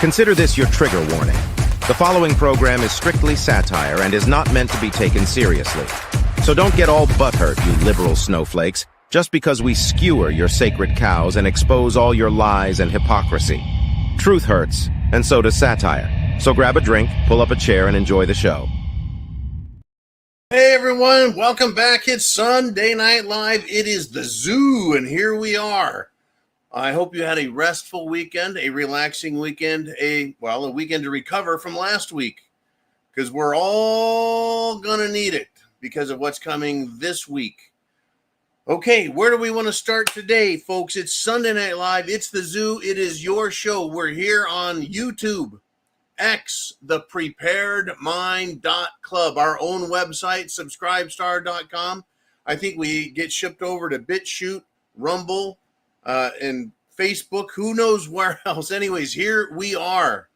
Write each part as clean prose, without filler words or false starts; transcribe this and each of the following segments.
Consider this your trigger warning. The following program is strictly satire and is not meant to be taken seriously. So don't get all butthurt, you liberal snowflakes, just because we skewer your sacred cows and expose all your lies and hypocrisy. Truth hurts, and so does satire. So grab a drink, pull up a chair, and enjoy the show. Hey everyone, welcome back. It's Sunday Night Live. It is the zoo, and here we are. I hope you had a restful weekend, a relaxing weekend, a weekend to recover from last week, because we're all gonna need it because of what's coming this week. Okay, where do we want to start today, folks? It's Sunday Night Live. It's the zoo. It is your show. We're here on YouTube, X, thepreparedmind.club, our own website, subscribestar.com. I think we get shipped over to BitChute, Rumble, and Facebook. Who knows where else? Anyways, here we are.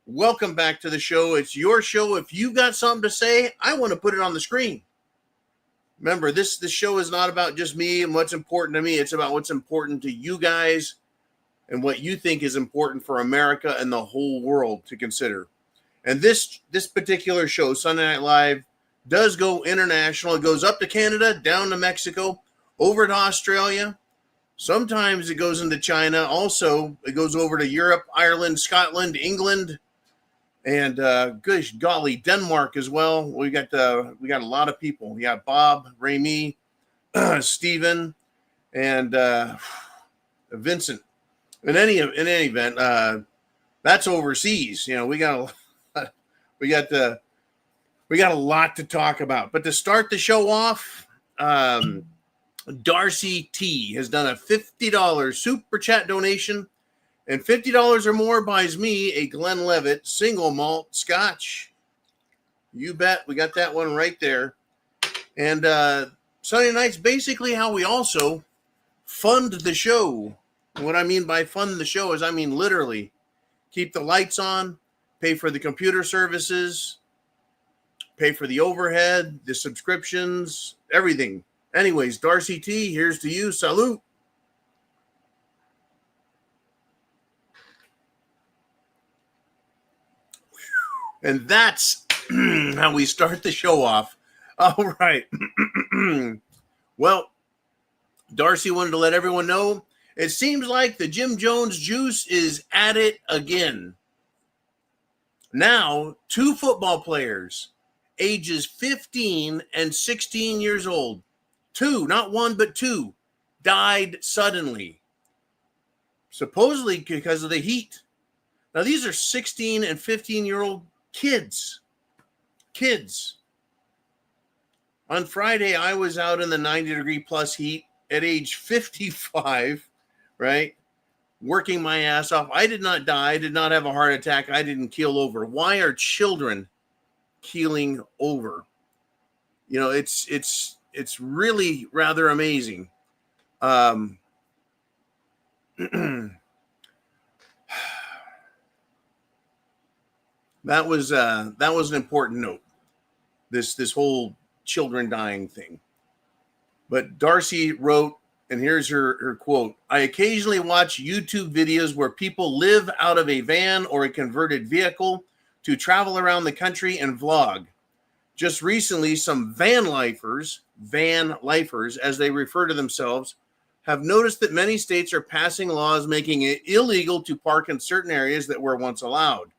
Welcome back to the show. It's your show. If you got something to say, I want to put it on the screen. Remember, this show is not about just me and what's important to me. It's about what's important to you guys and what you think is important for America and the whole world to consider. And this particular show, Sunday Night Live, does go international. It goes up to Canada, down to Mexico, over to Australia. Sometimes it goes into China. Also, it goes over to Europe, Ireland, Scotland, England, and gosh golly, Denmark as well. We got a lot of people. We got Bob, Remy, Stephen, and Vincent. In any event, that's overseas. You know, we got a lot to talk about. But to start the show off, Darcy T has done a $50 super chat donation, and $50 or more buys me a Glenlivet single malt scotch. You bet. We got that one right there. And Sunday night's basically how we also fund the show. What I mean by fund the show is I mean literally keep the lights on, pay for the computer services, pay for the overhead, the subscriptions, everything. Anyways, Darcy T, here's to you. Salute. And that's how we start the show off. All right. Well, Darcy wanted to let everyone know it seems like the Jim Jones juice is at it again. Now, 2 football players, ages 15 and 16 years old, 2, not 1, but 2, died suddenly, supposedly because of the heat. Now, these are 16 and 15-year-old kids. On Friday, I was out in the 90-degree plus heat at age 55, right? Working my ass off. I did not die. I did not have a heart attack. I didn't keel over. Why are children keeling over? You know, it's really rather amazing. That was an important note. This whole children dying thing. But Darcy wrote, and here's her quote: I occasionally watch YouTube videos where people live out of a van or a converted vehicle to travel around the country and vlog. Just recently, some van lifers, as they refer to themselves, have noticed that many states are passing laws making it illegal to park in certain areas that were once allowed.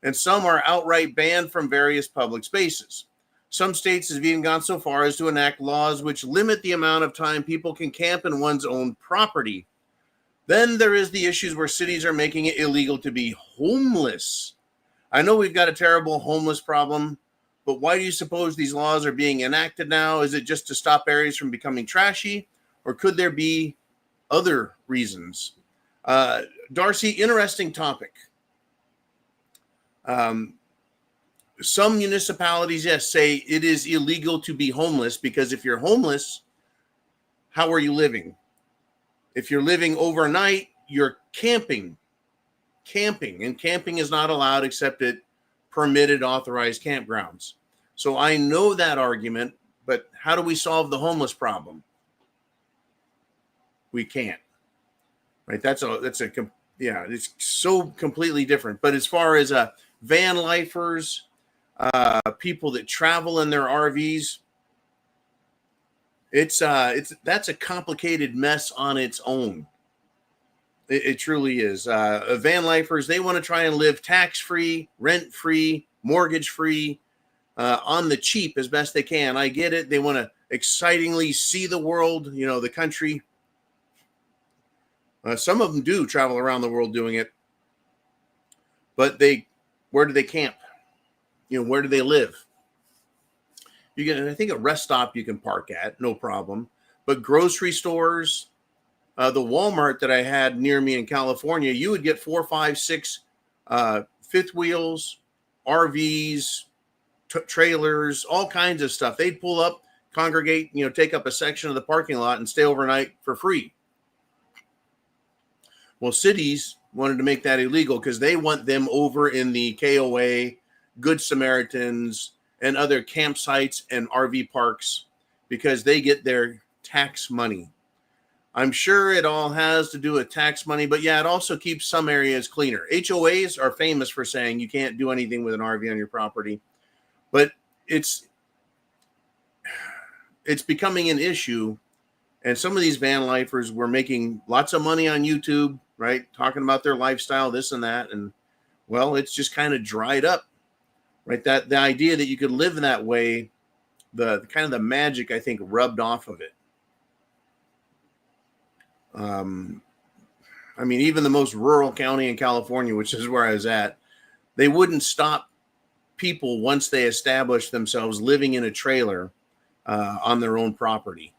And some are outright banned from various public spaces. Some states have even gone so far as to enact laws which limit the amount of time people can camp in one's own property. Then there is the issues where cities are making it illegal to be homeless. I know we've got a terrible homeless problem, but why do you suppose these laws are being enacted now? Is it just to stop areas from becoming trashy, or could there be other reasons? Darcy, interesting topic. Some municipalities, yes, say it is illegal to be homeless because if you're homeless, how are you living? If you're living overnight, you're camping. And camping is not allowed except at permitted, authorized campgrounds. So I know that argument, but how do we solve the homeless problem? We can't. Right? That's a Yeah, it's so completely different. But as far as van lifers, people that travel in their RVs, it's that's a complicated mess on its own. It truly is. Van lifers, they want to try and live tax free, rent free, mortgage free, on the cheap as best they can. I get it. They want to excitingly see the world, the country. Some of them do travel around the world doing it, but where do they camp? Where do they live? You can, I think, a rest stop you can park at, no problem. But grocery stores, the Walmart that I had near me in California, you would get 4, 5, 6 fifth wheels, RVs, trailers, all kinds of stuff. They'd pull up, congregate, take up a section of the parking lot and stay overnight for free. Well, cities wanted to make that illegal because they want them over in the KOA, Good Samaritans, and other campsites and RV parks because they get their tax money. I'm sure it all has to do with tax money, but yeah, it also keeps some areas cleaner. HOAs are famous for saying you can't do anything with an RV on your property, but it's becoming an issue. And some of these van lifers were making lots of money on YouTube, right? Talking about their lifestyle, this and that. And well, it's just kind of dried up, right? That the idea that you could live in that way, the kind of the magic, I think, rubbed off of it. I mean, even the most rural county in California, which is where I was at, they wouldn't stop people once they established themselves living in a trailer on their own property.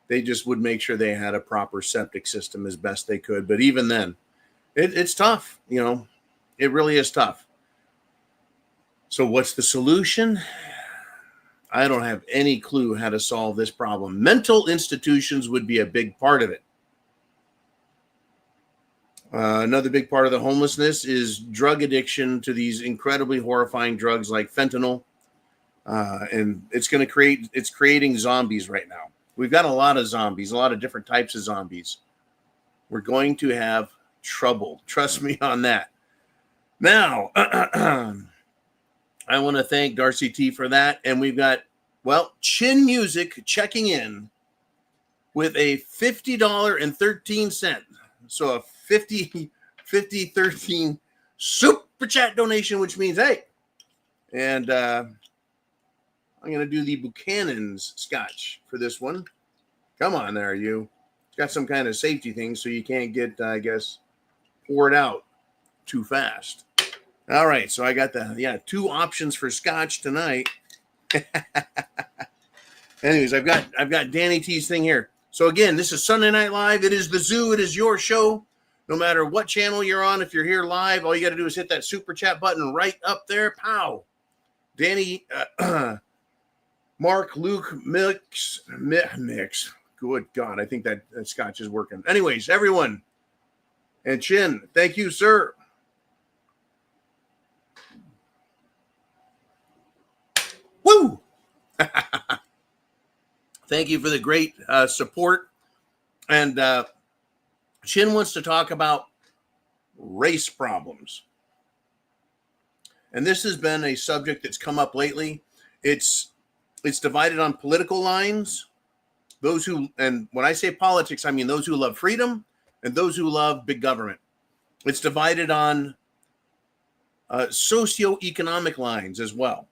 They just would make sure they had a proper septic system as best they could. But even then, it's tough. It really is tough. So what's the solution? I don't have any clue how to solve this problem. Mental institutions would be a big part of it. Another big part of the homelessness is drug addiction to these incredibly horrifying drugs like fentanyl. And it's creating zombies right now. We've got a lot of zombies, a lot of different types of zombies. We're going to have trouble. Trust me on that. Now, I want to thank Darcy T for that. And we've got, Chin Music checking in with a $50.13. So a 50.13 super chat donation, which means, hey, and I'm going to do the Buchanan's scotch for this one. Come on there, you. It's got some kind of safety thing so you can't get, I guess, poured out too fast. All right, so I got 2 options for scotch tonight. Anyways, I've got Danny T's thing here. So again, this is Sunday Night Live. It is the Zoo. It is your show. No matter what channel you're on, if you're here live, all you got to do is hit that super chat button right up there. Pow. Danny, Mark, Luke, Mix. Good God, I think that scotch is working. Anyways, everyone. And Chin, thank you, sir. Woo! Thank you for the great support. And Chin wants to talk about race problems. And this has been a subject that's come up lately. It's divided on political lines. Those who, and when I say politics, I mean those who love freedom and those who love big government. It's divided on socioeconomic lines as well.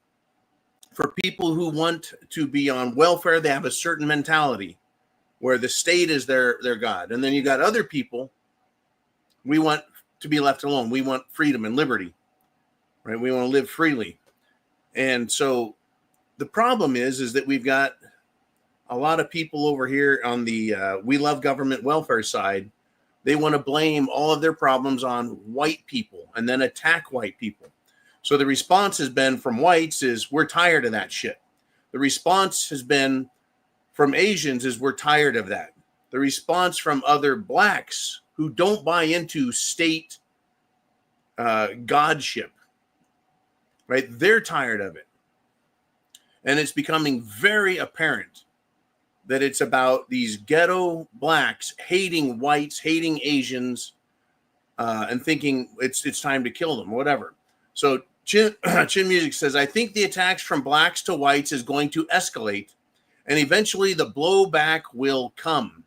For people who want to be on welfare, they have a certain mentality where the state is their God. And then you got other people, we want to be left alone. We want freedom and liberty, right? We want to live freely. And so the problem is that we've got a lot of people over here on the we love government welfare side. They want to blame all of their problems on white people and then attack white people. So the response has been from whites is we're tired of that shit. The response has been from Asians is we're tired of that. The response from other blacks who don't buy into state godship, right? They're tired of it. And it's becoming very apparent that it's about these ghetto blacks hating whites, hating Asians, and thinking it's time to kill them, whatever. So Chin Music says, I think the attacks from blacks to whites is going to escalate, and eventually the blowback will come.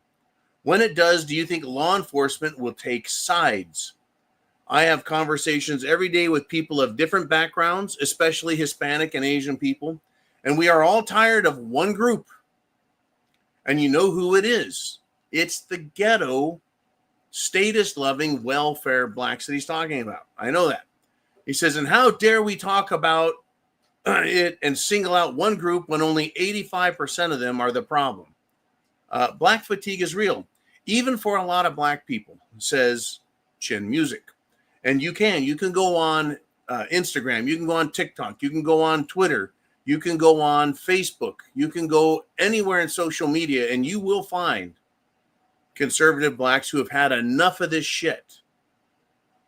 When it does, do you think law enforcement will take sides? I have conversations every day with people of different backgrounds, especially Hispanic and Asian people, and we are all tired of one group. And you know who it is. It's the ghetto, status-loving, welfare blacks that he's talking about. I know that. He says, and how dare we talk about it and single out one group when only 85% of them are the problem? Black fatigue is real, even for a lot of black people, says Chin Music. And you can go on Instagram, you can go on TikTok, you can go on Twitter, you can go on Facebook, you can go anywhere in social media, and you will find conservative blacks who have had enough of this shit,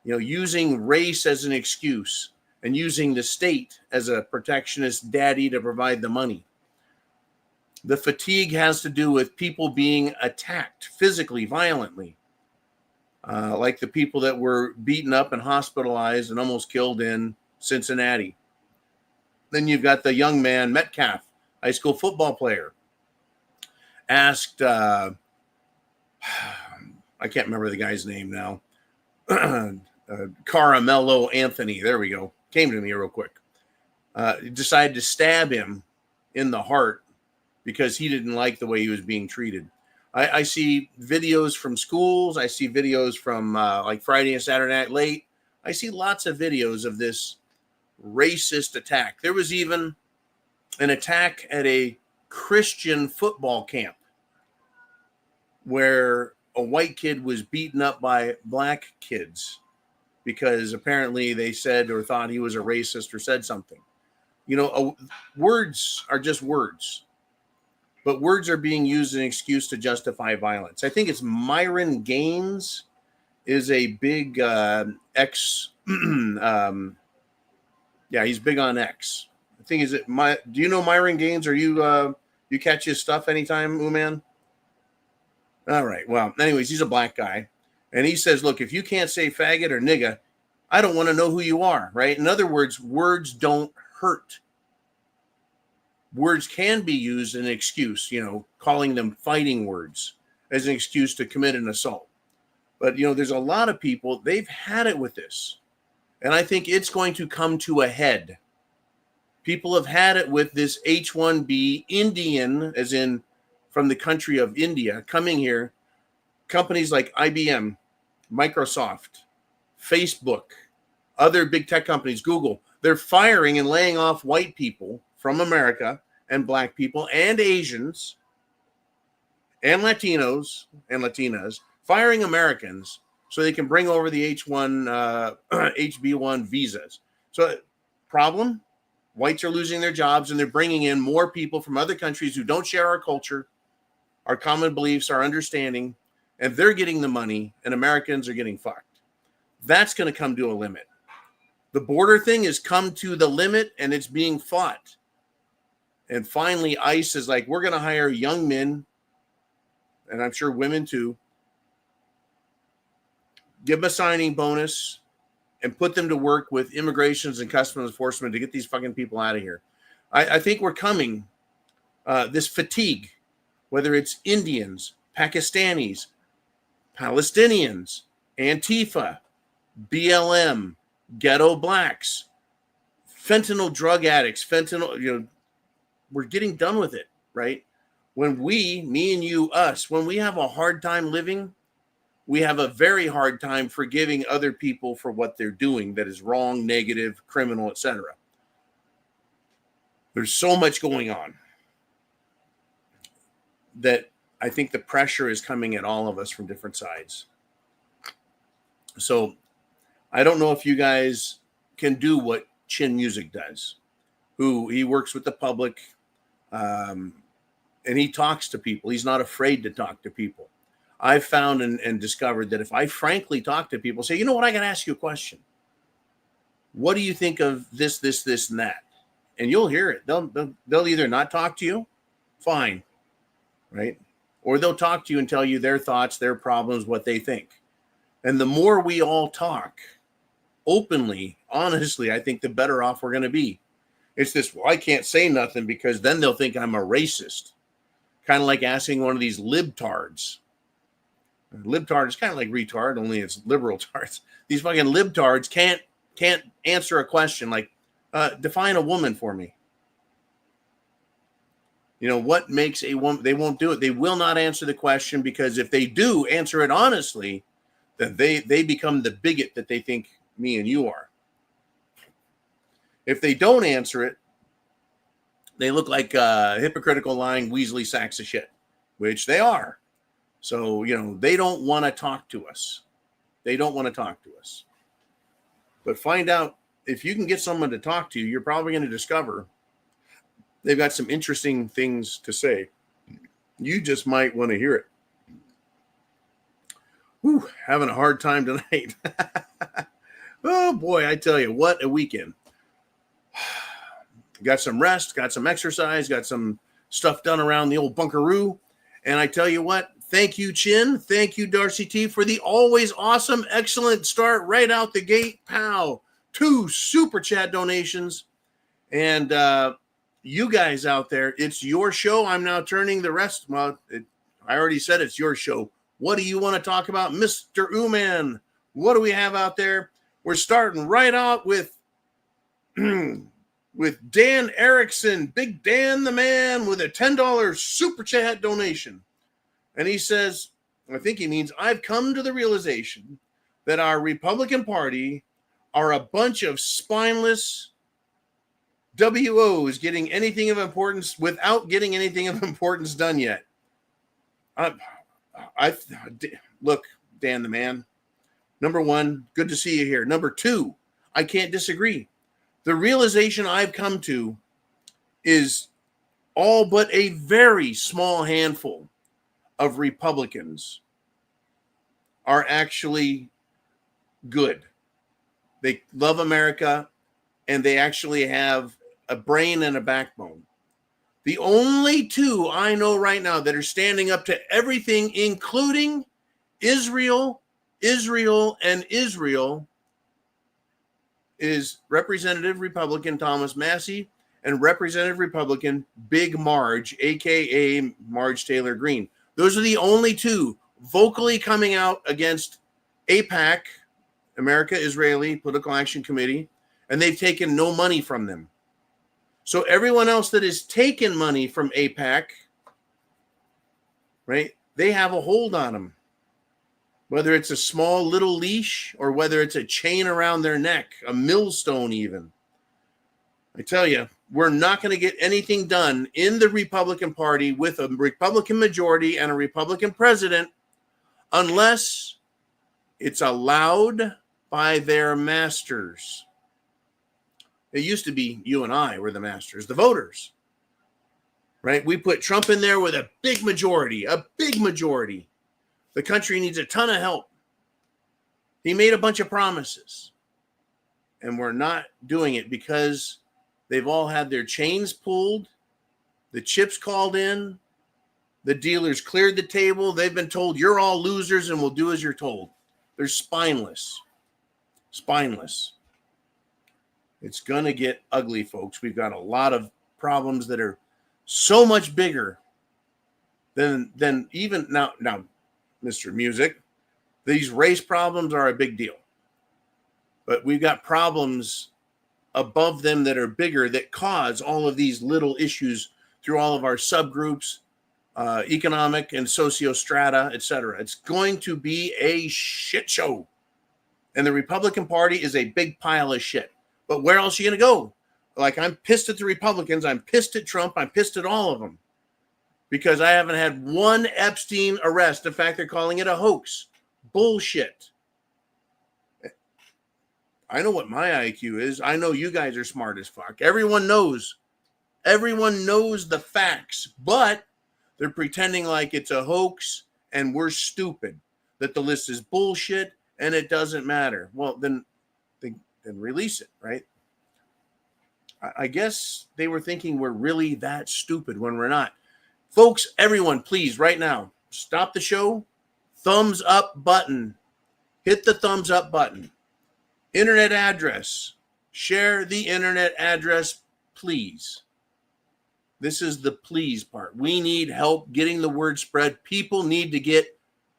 using race as an excuse and using the state as a protectionist daddy to provide the money. The fatigue has to do with people being attacked physically, violently, like the people that were beaten up and hospitalized and almost killed in Cincinnati. Then you've got the young man, Metcalf, high school football player, asked, I can't remember the guy's name now, Caramello Anthony, there we go, came to me real quick, decided to stab him in the heart because he didn't like the way he was being treated. I see videos from schools. I see videos from like Friday and Saturday Night Late. I see lots of videos of this racist attack. There was even an attack at a Christian football camp where a white kid was beaten up by black kids because apparently they said or thought he was a racist or said something. Words are just words, but words are being used as an excuse to justify violence. I think it's Myron Gaines is a big X. Yeah, he's big on X. I think do you know Myron Gaines? Or you catch his stuff anytime, Uman? All right. Well, anyways, he's a black guy. And he says, look, if you can't say faggot or nigga, I don't want to know who you are, right? In other words, words don't hurt. Words can be used as an excuse, calling them fighting words as an excuse to commit an assault. But, there's a lot of people, they've had it with this. And I think it's going to come to a head. People have had it with this H-1B Indian, as in from the country of India, coming here. Companies like IBM, Microsoft, Facebook, other big tech companies, Google, they're firing and laying off white people from America and black people and Asians and Latinos and Latinas, firing Americans so they can bring over the HB1 visas. So problem, whites are losing their jobs and they're bringing in more people from other countries who don't share our culture, our common beliefs, our understanding, and they're getting the money and Americans are getting fucked. That's going to come to a limit. The border thing has come to the limit and it's being fought. And finally, ICE is like, we're going to hire young men, and I'm sure women too, give them a signing bonus, and put them to work with immigrations and customs enforcement to get these fucking people out of here. I think we're coming, this fatigue, whether it's Indians, Pakistanis, Palestinians, Antifa, BLM, ghetto blacks, fentanyl drug addicts, we're getting done with it, right? When me and you, us, when we have a hard time living, we have a very hard time forgiving other people for what they're doing that is wrong, negative, criminal, etc. There's so much going on that I think the pressure is coming at all of us from different sides. So I don't know if you guys can do what Chin Music does, who he works with the public, and he talks to people. He's not afraid to talk to people. I've found and discovered that if I frankly talk to people, say, you know what, I got to ask you a question. What do you think of this, and that? And you'll hear it. They'll either not talk to you, fine, right? Or they'll talk to you and tell you their thoughts, their problems, what they think. And the more we all talk openly, honestly, I think the better off we're going to be. It's this, well, I can't say nothing because then they'll think I'm a racist. Kind of like asking one of these libtards. Libtard is kind of like retard, only it's liberal tards. These fucking libtards can't answer a question like, define a woman for me. You know, what makes a woman? They won't do it. They will not answer the question, because if they do answer it honestly, then they become the bigot that they think me and you are. If they don't answer it, they look like hypocritical, lying, Weasley sacks of shit, which they are. So, you know, they don't want to talk to us. They don't want to talk to us. But find out, if you can get someone to talk to you, you're probably going to discover they've got some interesting things to say. You just might want to hear it. Whew, having a hard time tonight. Oh, boy, I tell you, what a weekend. Got some rest, got some exercise, got some stuff done around the old bunkaroo. And I tell you what, thank you, Chin. Thank you, Darcy T, for the always awesome, excellent start right out the gate. Pow. 2 super chat donations. And you guys out there, it's your show. I'm now turning the rest. Well, I already said it's your show. What do you want to talk about, Mr. Uman? What do we have out there? We're starting right out with with Dan Erickson, Big Dan the man, with a $10 super chat donation. And he says, I think he means, I've come to the realization that our Republican Party are a bunch of spineless WOs getting anything of importance without getting anything of importance done yet. Look, Dan the man. Number 1, good to see you here. Number 2, I can't disagree. The realization I've come to is all but a very small handful of Republicans are actually good. They love America, and they actually have a brain and a backbone. The only 2 I know right now that are standing up to everything, including Israel, is Representative Republican Thomas Massey and Representative Republican Big Marge, a.k.a. Marge Taylor Greene. Those are the only 2 vocally coming out against AIPAC, America Israeli Political Action Committee, and they've taken no money from them. So everyone else that has taken money from AIPAC, right, they have a hold on them. Whether it's a small little leash or whether it's a chain around their neck, a millstone even. I tell you, we're not going to get anything done in the Republican Party with a Republican majority and a Republican president unless it's allowed by their masters. It used to be you and I were the masters, the voters, right? We put Trump in there with a big majority. The country needs a ton of help. He made a bunch of promises, and we're not doing it because they've all had their chains pulled, the chips called in, the dealers cleared the table. They've been told, you're all losers and we'll do as you're told. They're spineless. It's going to get ugly, folks. We've got a lot of problems that are so much bigger than even now, Mr. Music. These race problems are a big deal. But we've got problems above them that are bigger that cause all of these little issues through all of our subgroups, economic and socio-strata, etc. It's going to be a shit show. And the Republican Party is a big pile of shit. But where else are you going to go? Like, I'm pissed at the Republicans. I'm pissed at Trump. I'm pissed at all of them. Because I haven't had one Epstein arrest. In fact, they're calling it a hoax. Bullshit. I know what my IQ is. I know you guys are smart as fuck. Everyone knows. Everyone knows the facts. But they're pretending like it's a hoax and we're stupid. That the list is bullshit and it doesn't matter. Well, then release it, right? I guess they were thinking we're really that stupid when we're not. Folks, everyone, please, right now, stop the show. Thumbs up button. hit the thumbs up button. Internet address. Share the internet address, please. This is the please part. We need help getting the word spread. People need to get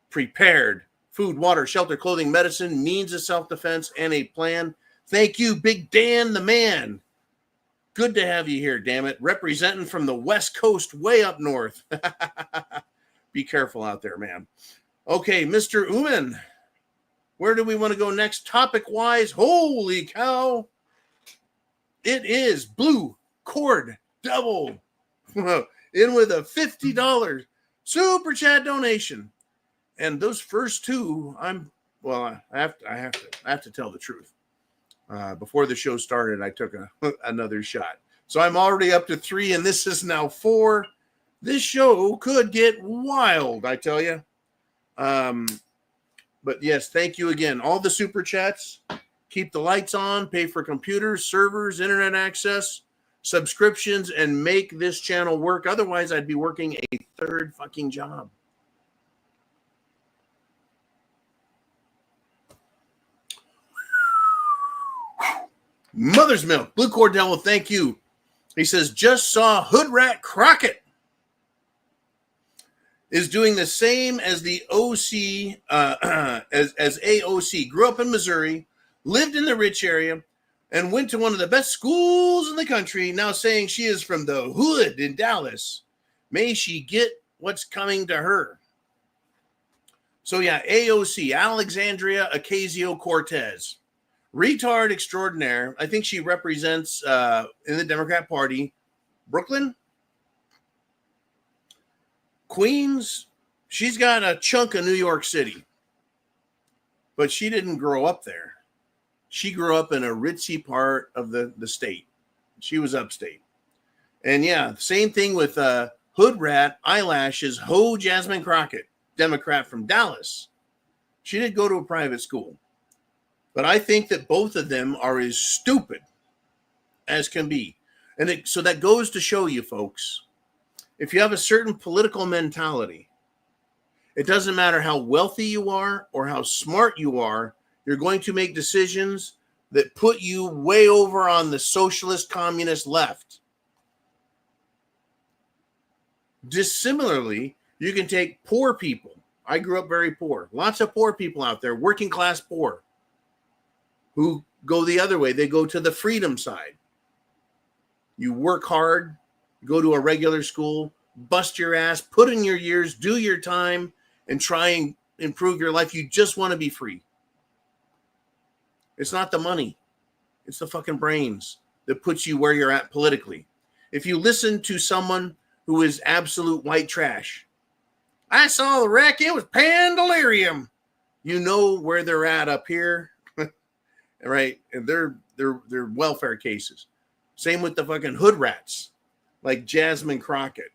prepared. Food, water, shelter, clothing, medicine, means of self-defense, and a plan. Thank you, Big Dan the man. Good to have you here, damn it. Representing from the West Coast way up north. Be careful out there, man. Okay, Mr. Uman, where do we want to go next topic-wise? Holy cow. It is Blue Cord Devil in with a $50 super chat donation. And those first two, I have to tell the truth. Before the show started, I took another shot. So I'm already up to 3, and this is now 4. This show could get wild, I tell you. But yes, thank you again. All the super chats, keep the lights on, pay for computers, servers, internet access, subscriptions, and make this channel work. Otherwise, I'd be working a third fucking job. Mother's Milk, Blue Cordell, thank you. He says, just saw Hood Rat Crockett is doing the same as the OC, as AOC. Grew up in Missouri, lived in the rich area, and went to one of the best schools in the country, now saying she is from the hood in Dallas. May she get what's coming to her. So yeah, AOC, Alexandria Ocasio-Cortez. Retard extraordinaire. I think she represents, in the Democrat Party, Brooklyn, Queens. She's got a chunk of New York City. But she didn't grow up there. She grew up in a ritzy part of the state. She was upstate. And yeah, same thing with Hood Rat Eyelashes, Ho Jasmine Crockett, Democrat from Dallas. She did go to a private school. But I think that both of them are as stupid as can be. And so that goes to show you, folks, if you have a certain political mentality, it doesn't matter how wealthy you are or how smart you are, you're going to make decisions that put you way over on the socialist communist left. Dissimilarly, you can take poor people. I grew up very poor. Lots of poor people out there, working class poor, who go the other way. They go to the freedom side. You work hard, go to a regular school, bust your ass, put in your years, do your time, and try and improve your life. You just want to be free. It's not the money. It's the fucking brains that puts you where you're at politically. If you listen to someone who is absolute white trash, I saw the wreck, it was Pandalarium. You know where they're at up here. Right, and they're welfare cases. Same with the fucking hood rats, like Jasmine Crockett.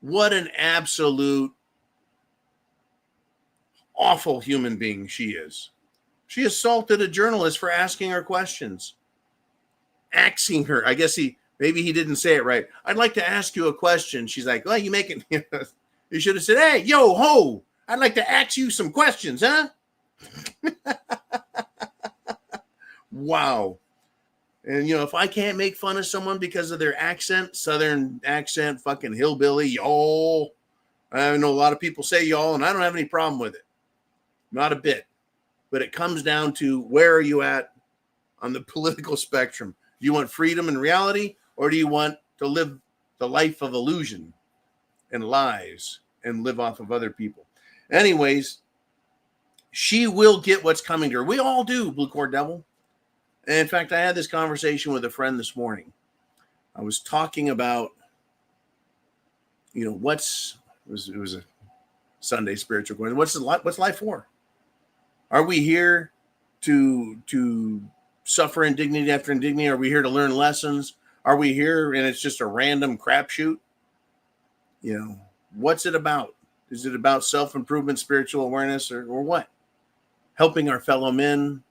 What an absolute awful human being she is. She assaulted a journalist for asking her questions. Axing her. I guess maybe he didn't say it right. I'd like to ask you a question. She's like, well, you make it. You should have said, hey, yo, ho, I'd like to ask you some questions, huh? Wow. And, if I can't make fun of someone because of their accent, Southern accent, fucking hillbilly, y'all. I know a lot of people say y'all, and I don't have any problem with it. Not a bit. But it comes down to where are you at on the political spectrum? Do you want freedom and reality, or do you want to live the life of illusion and lies and live off of other people? Anyways, she will get what's coming to her. We all do, Blue Cord Devil. And in fact, I had this conversation with a friend this morning. I was talking about, it was a Sunday spiritual question. What's life for? Are we here to suffer indignity after indignity? Are we here to learn lessons? Are we here and it's just a random crapshoot? What's it about? Is it about self-improvement, spiritual awareness, or what? Helping our fellow men?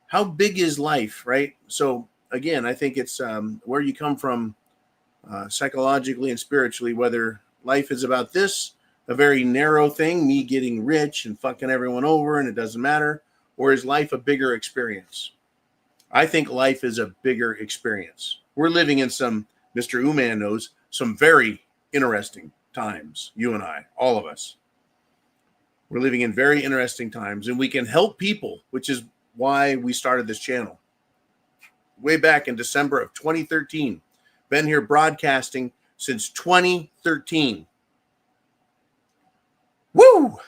How big is life, right? So again, I think it's where you come from psychologically and spiritually, whether life is about this, a very narrow thing, me getting rich and fucking everyone over and it doesn't matter, or is life a bigger experience? I think life is a bigger experience. We're living in some, Mr. Uman knows, some very interesting times, you and I, all of us. We're living in very interesting times, and we can help people, which is why we started this channel. Way back in December of 2013. Been here broadcasting since 2013. Woo!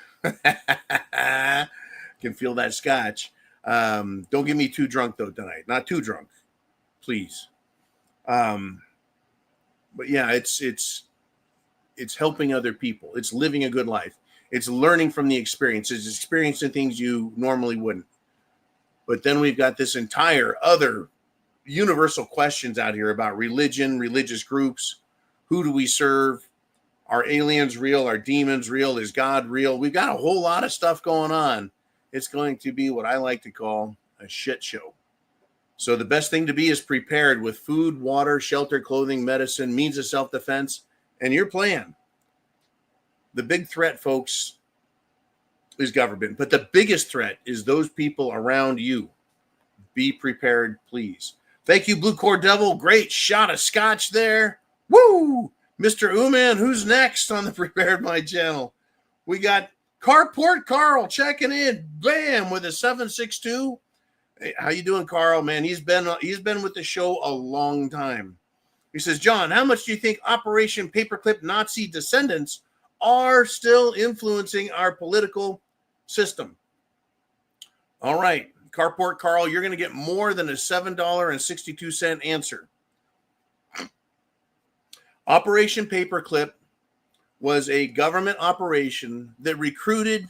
Can feel that scotch. Don't get me too drunk, though, tonight. Not too drunk, please. But yeah, it's helping other people. It's living a good life. It's learning from the experience. It's experiencing things you normally wouldn't. But then we've got this entire other universal questions out here about religion, religious groups. Who do we serve? Are aliens real? Are demons real? Is God real? We've got a whole lot of stuff going on. It's going to be what I like to call a shit show. So the best thing to be is prepared with food, water, shelter, clothing, medicine, means of self-defense, and your plan. The big threat, folks, is government. But the biggest threat is those people around you. Be prepared, please. Thank you, Blue Core Devil. Great shot of scotch there. Woo! Mr. Uman, who's next on the Prepared Mind channel? We got Carport Carl checking in. Bam! With a 762. Hey, how you doing, Carl? Man, he's been with the show a long time. He says, John, how much do you think Operation Paperclip Nazi descendants are still influencing our political system? All right, Carport Carl, you're going to get more than a $7.62 answer. Operation Paperclip was a government operation that recruited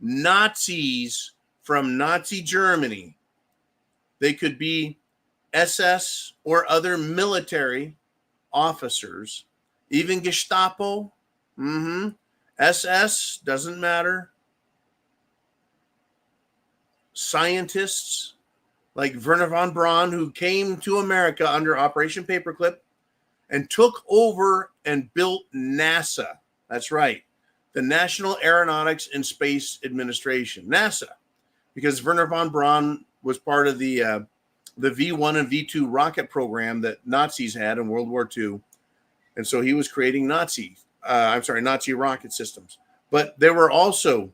Nazis from Nazi Germany. They could be SS or other military officers, even Gestapo. SS, doesn't matter. Scientists like Werner von Braun, who came to America under Operation Paperclip and took over and built NASA. That's right. The National Aeronautics and Space Administration, NASA, because Werner von Braun was part of the V1 and V2 rocket program that Nazis had in World War II. And so he was creating Nazi rocket systems. But there were also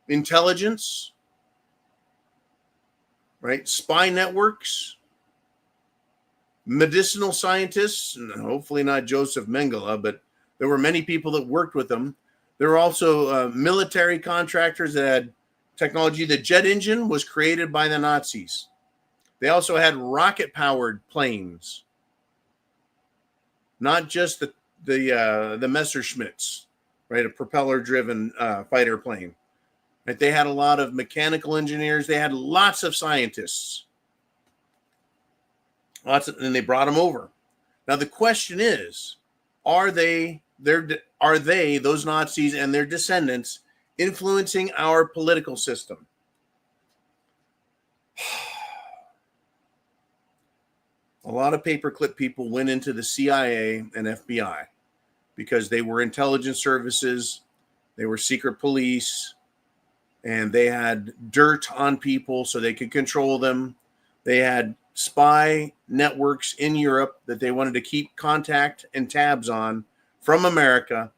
intelligence, right? Spy networks, medicinal scientists, and hopefully not Joseph Mengele, but there were many people that worked with them. There were also military contractors that had technology. The jet engine was created by the Nazis. They also had rocket-powered planes, not just the Messerschmitts, right? A propeller-driven fighter plane. Right? They had a lot of mechanical engineers. They had lots of scientists. And they brought them over. Now the question is, are they those Nazis and their descendants influencing our political system? A lot of paperclip people went into the CIA and FBI because they were intelligence services, they were secret police, and they had dirt on people so they could control them. They had spy networks in Europe that they wanted to keep contact and tabs on from America.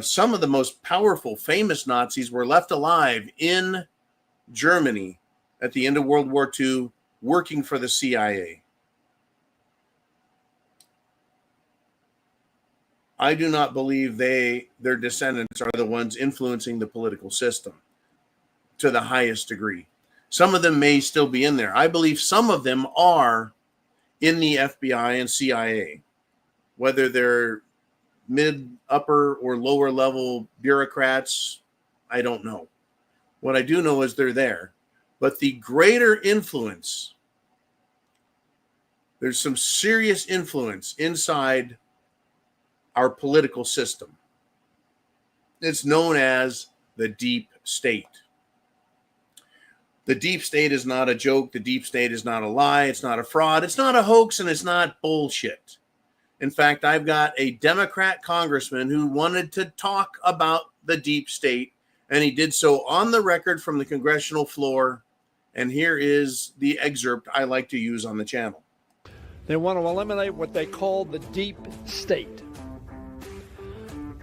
Some of the most powerful, famous Nazis were left alive in Germany at the end of World War II, working for the CIA. I do not believe their descendants are the ones influencing the political system to the highest degree. Some of them may still be in there. I believe some of them are in the FBI and CIA, whether they're mid, upper, or lower level bureaucrats, I don't know. What I do know is they're there. But the greater influence, there's some serious influence inside our political system. It's known as the deep state. The deep state is not a joke. The deep state is not a lie. It's not a fraud. It's not a hoax, and it's not bullshit. In fact, I've got a Democrat congressman who wanted to talk about the deep state And he did so on the record from the congressional floor. And here is the excerpt I like to use on the channel. They want to eliminate what they call the deep state.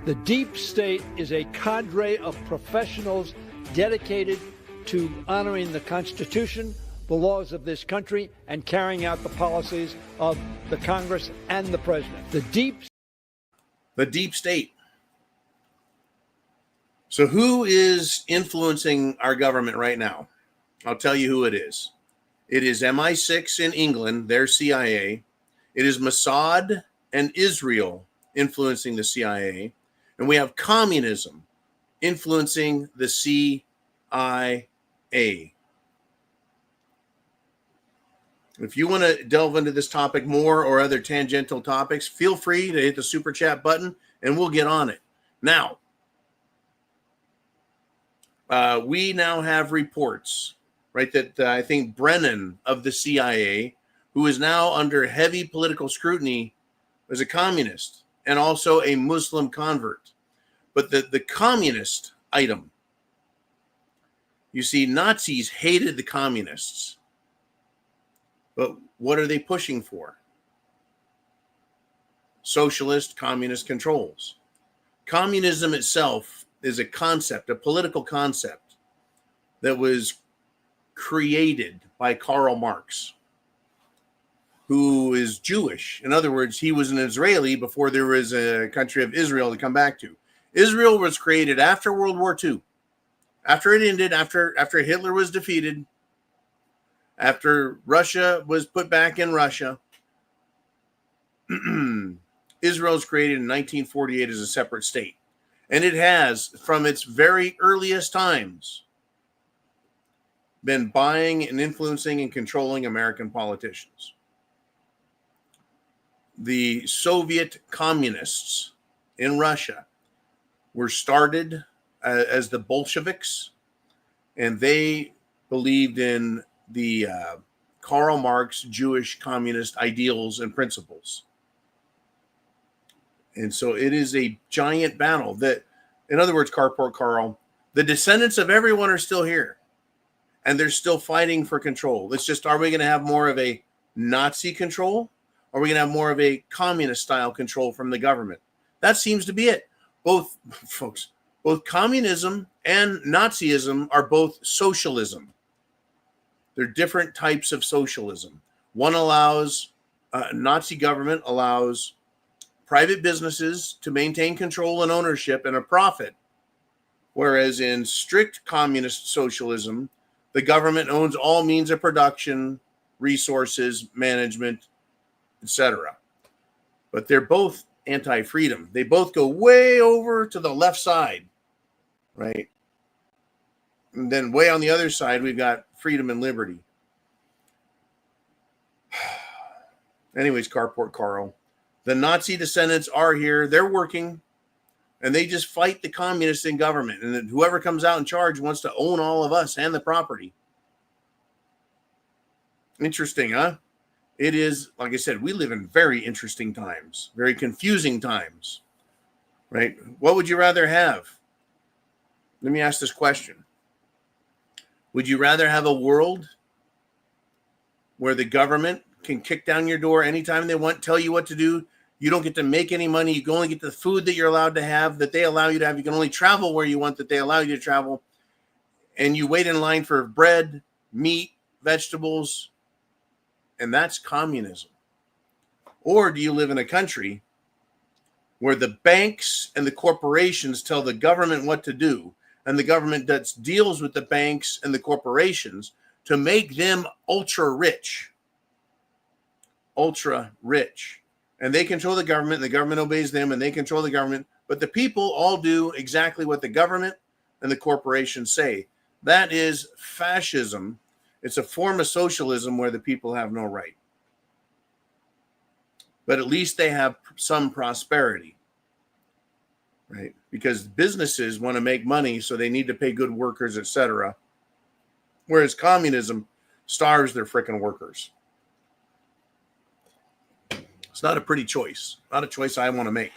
The deep state is a cadre of professionals dedicated to honoring the Constitution, the laws of this country, and carrying out the policies of the Congress and the President. The deep state. So who is influencing our government right now? I'll tell you who it is. It is MI6 in England, their CIA. It is Mossad and Israel influencing the CIA. And we have communism influencing the CIA. If you want to delve into this topic more or other tangential topics, feel free to hit the super chat button and we'll get on it. Now, we now have reports, right, that I think Brennan of the CIA, who is now under heavy political scrutiny, is a communist and also a Muslim convert. But the communist item, you see, Nazis hated the communists. But what are they pushing for? Socialist, communist controls. Communism itself is a concept, a political concept that was created by Karl Marx, who is Jewish. In other words, he was an Israeli before there was a country of Israel to come back to. Israel was created after World War II. After it ended, after Hitler was defeated, after Russia was put back in Russia, Israel was created in 1948 as a separate state. And it has, from its very earliest times, been buying and influencing and controlling American politicians. The Soviet communists in Russia were started as the Bolsheviks, and they believed in the Karl Marx Jewish communist ideals and principles. And so it is a giant battle that, in other words, Carl, the descendants of everyone are still here and they're still fighting for control. It's just, are we going to have more of a Nazi control? Or are we going to have more of a communist style control from the government? That seems to be it. Both communism and Nazism are both socialism. They're different types of socialism. One allows, Nazi government allows private businesses to maintain control and ownership and a profit. Whereas in strict communist socialism, the government owns all means of production, resources, management, etc. But they're both anti-freedom. They both go way over to the left side, right? And then way on the other side, we've got freedom and liberty. Anyways, Carl, the Nazi descendants are here. They're working, and they just fight the communists in government. And then whoever comes out in charge wants to own all of us and the property. Interesting, huh? It is, like I said, we live in very interesting times, very confusing times, right? What would you rather have? Let me ask this question. Would you rather have a world where the government can kick down your door anytime they want, tell you what to do? You don't get to make any money. You can only get the food that you're allowed to have, that they allow you to have. You can only travel where you want, that they allow you to travel. And you wait in line for bread, meat, vegetables, and that's communism. Or do you live in a country where the banks and the corporations tell the government what to do, and the government deals with the banks and the corporations to make them ultra rich, and they control the government, and the government obeys them, and they control the government, but the people all do exactly what the government and the corporations say. That is fascism. It's a form of socialism where the people have no right. But at least they have some prosperity, right? Because businesses want to make money, so they need to pay good workers, etc. Whereas communism starves their frickin' workers. It's not a pretty choice. Not a choice I want to make.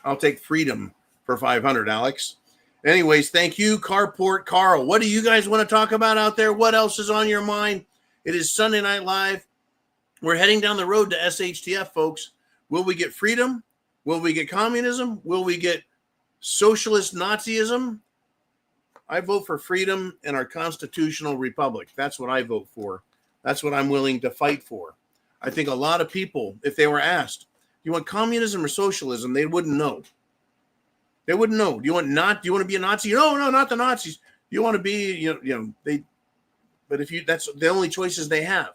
I'll take freedom for 500, Alex. Anyways, thank you, Carport Carl. What do you guys want to talk about out there? What else is on your mind? It is Sunday Night Live. We're heading down the road to SHTF, folks. Will we get freedom? Will we get communism? Will we get socialist Nazism? I vote for freedom and our constitutional republic. That's what I vote for. That's what I'm willing to fight for. I think a lot of people, if they were asked, do you want communism or socialism? They wouldn't know. They wouldn't know. Do you want to be a Nazi? No, not the Nazis. You want to be, but that's the only choices they have.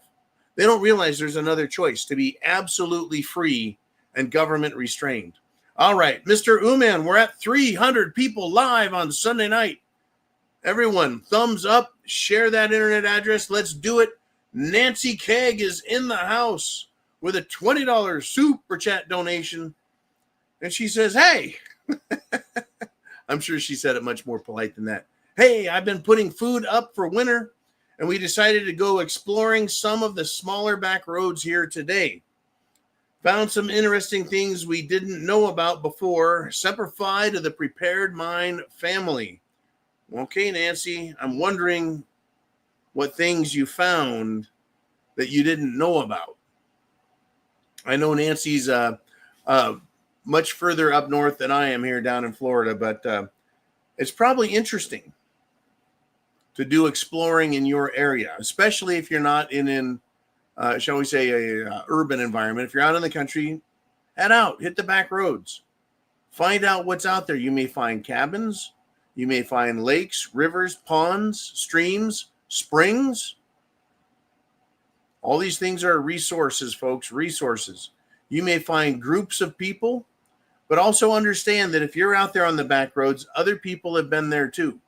They don't realize there's another choice, to be absolutely free and government restrained. All right, Mr. Uman, we're at 300 people live on Sunday night. Everyone, thumbs up, share that internet address. Let's do it. Nancy Kegg is in the house with a $20 super chat donation. And she says, hey, I'm sure she said it much more polite than that. Hey, I've been putting food up for winter, and we decided to go exploring some of the smaller back roads here today. Found some interesting things we didn't know about before. Semper Fi to the Prepared Mind family. Okay, Nancy, I'm wondering what things you found that you didn't know about. I know Nancy's much further up north than I am here down in Florida, but it's probably interesting to do exploring in your area, especially if you're not in shall we say, a urban environment. If you're out in the country, head out, hit the back roads, find out what's out there. You may find cabins, you may find lakes, rivers, ponds, streams, springs. All these things are resources, folks, resources. You may find groups of people, but also understand that if you're out there on the back roads, other people have been there too.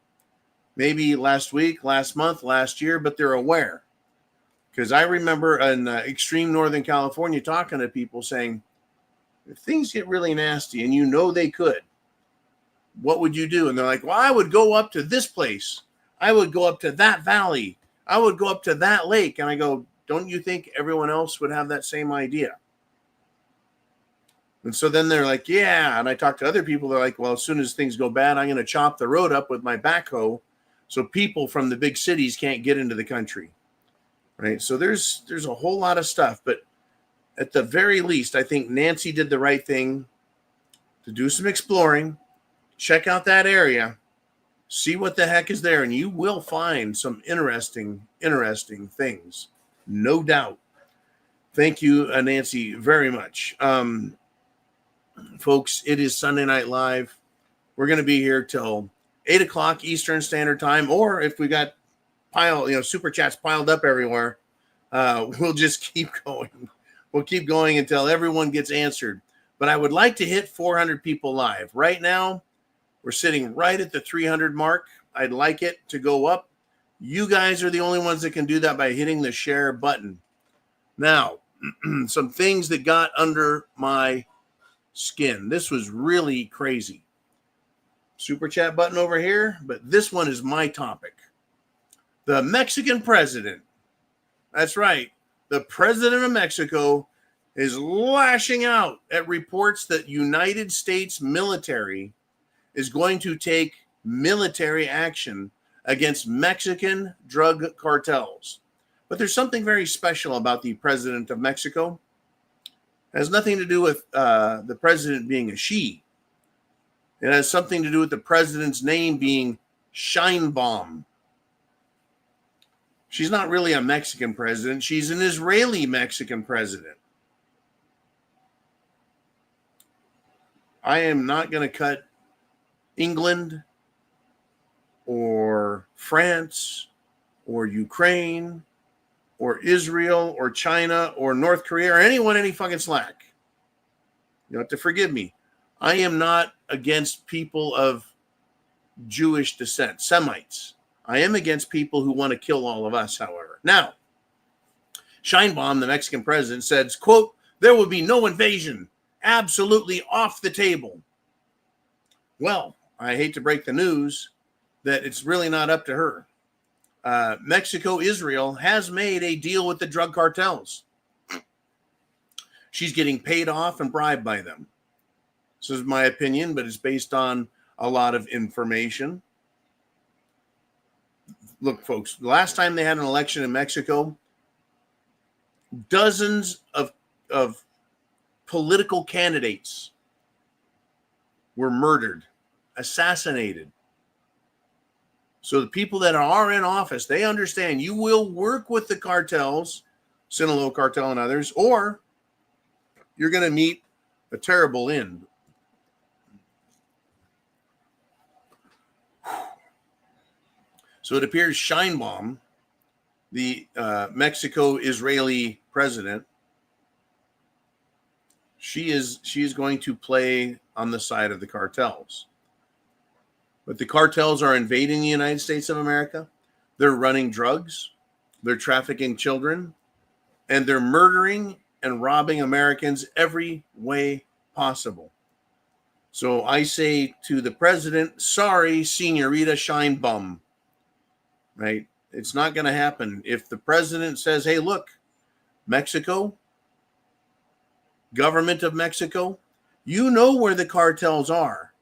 Maybe last week, last month, last year, but they're aware. Because I remember in extreme Northern California talking to people saying, if things get really nasty and you know they could, what would you do? And they're like, well, I would go up to this place. I would go up to that valley. I would go up to that lake. And I go, don't you think everyone else would have that same idea? And so then they're like, yeah. And I talk to other people. They're like, well, as soon as things go bad, I'm going to chop the road up with my backhoe so people from the big cities can't get into the country. Right. So there's a whole lot of stuff. But at the very least, I think Nancy did the right thing to do some exploring, check out that area, see what the heck is there, and you will find some interesting things. No doubt. Thank you, Nancy, very much. Folks, it is Sunday Night Live. We're going to be here till 8 o'clock Eastern Standard Time, or if we got super chats piled up everywhere, we'll just keep going. We'll keep going until everyone gets answered. But I would like to hit 400 people live. Right now, we're sitting right at the 300 mark. I'd like it to go up. You guys are the only ones that can do that by hitting the share button. Now, some things that got under my skin. This was really crazy. Super chat button over here, but this one is my topic. The Mexican president. That's right. The president of Mexico is lashing out at reports that United States military is going to take military action against Mexican drug cartels. But there's something very special about the president of Mexico. It has nothing to do with the president being a she. It has something to do with the president's name being Sheinbaum. She's not really a Mexican president. She's an Israeli Mexican president. I am not going to cut England or France or Ukraine or Israel or China or North Korea or anyone any fucking slack. You have to forgive me. I am not against people of Jewish descent, Semites. I am against people who want to kill all of us, however. Now, Sheinbaum, the Mexican president, says, quote, there will be no invasion. Absolutely off the table. Well, I hate to break the news that it's really not up to her. Mexico, Israel has made a deal with the drug cartels. She's getting paid off and bribed by them. This is my opinion, but it's based on a lot of information. Look, folks, the last time they had an election in Mexico, dozens of political candidates were murdered, assassinated. So the people that are in office, they understand you will work with the cartels, Sinaloa cartel and others, or you're going to meet a terrible end. So it appears Sheinbaum, the Mexico-Israeli president, she is going to play on the side of the cartels. But the cartels are invading the United States of America. They're running drugs. They're trafficking children. And they're murdering and robbing Americans every way possible. So I say to the president, sorry, Senorita Sheinbaum. Right? It's not going to happen. If the president says, hey, look, Mexico, government of Mexico, you know where the cartels are.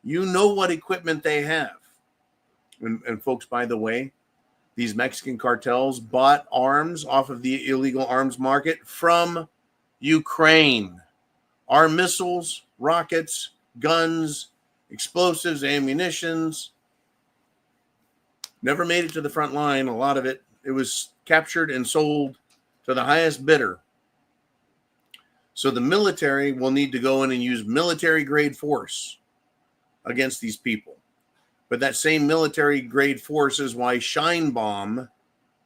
You know what equipment they have. And folks, by the way, these Mexican cartels bought arms off of the illegal arms market from Ukraine. Our missiles, rockets, guns, explosives, ammunitions, never made it to the front line. A lot of it was captured and sold to the highest bidder. So the military will need to go in and use military-grade force against these people. But that same military-grade force is why Sheinbaum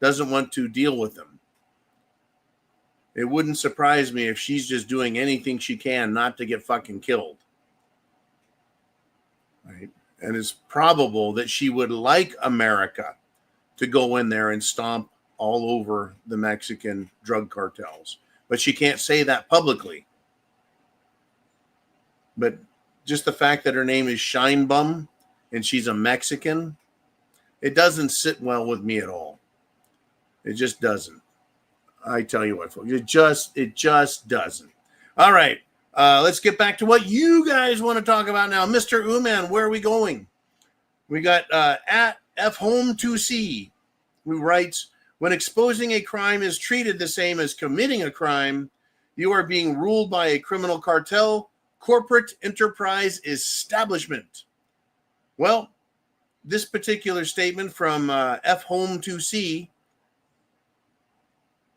doesn't want to deal with them. It wouldn't surprise me if she's just doing anything she can not to get fucking killed. Right? And it's probable that she would like America to go in there and stomp all over the Mexican drug cartels. But she can't say that publicly. But just the fact that her name is Sheinbaum and she's a Mexican, it doesn't sit well with me at all. It just doesn't. I tell you what, folks, it just doesn't. All right. Let's get back to what you guys want to talk about now. Mr. Uman, where are we going? We got at fhome2c, who writes, when exposing a crime is treated the same as committing a crime, you are being ruled by a criminal cartel, corporate enterprise establishment. Well, this particular statement from fhome2c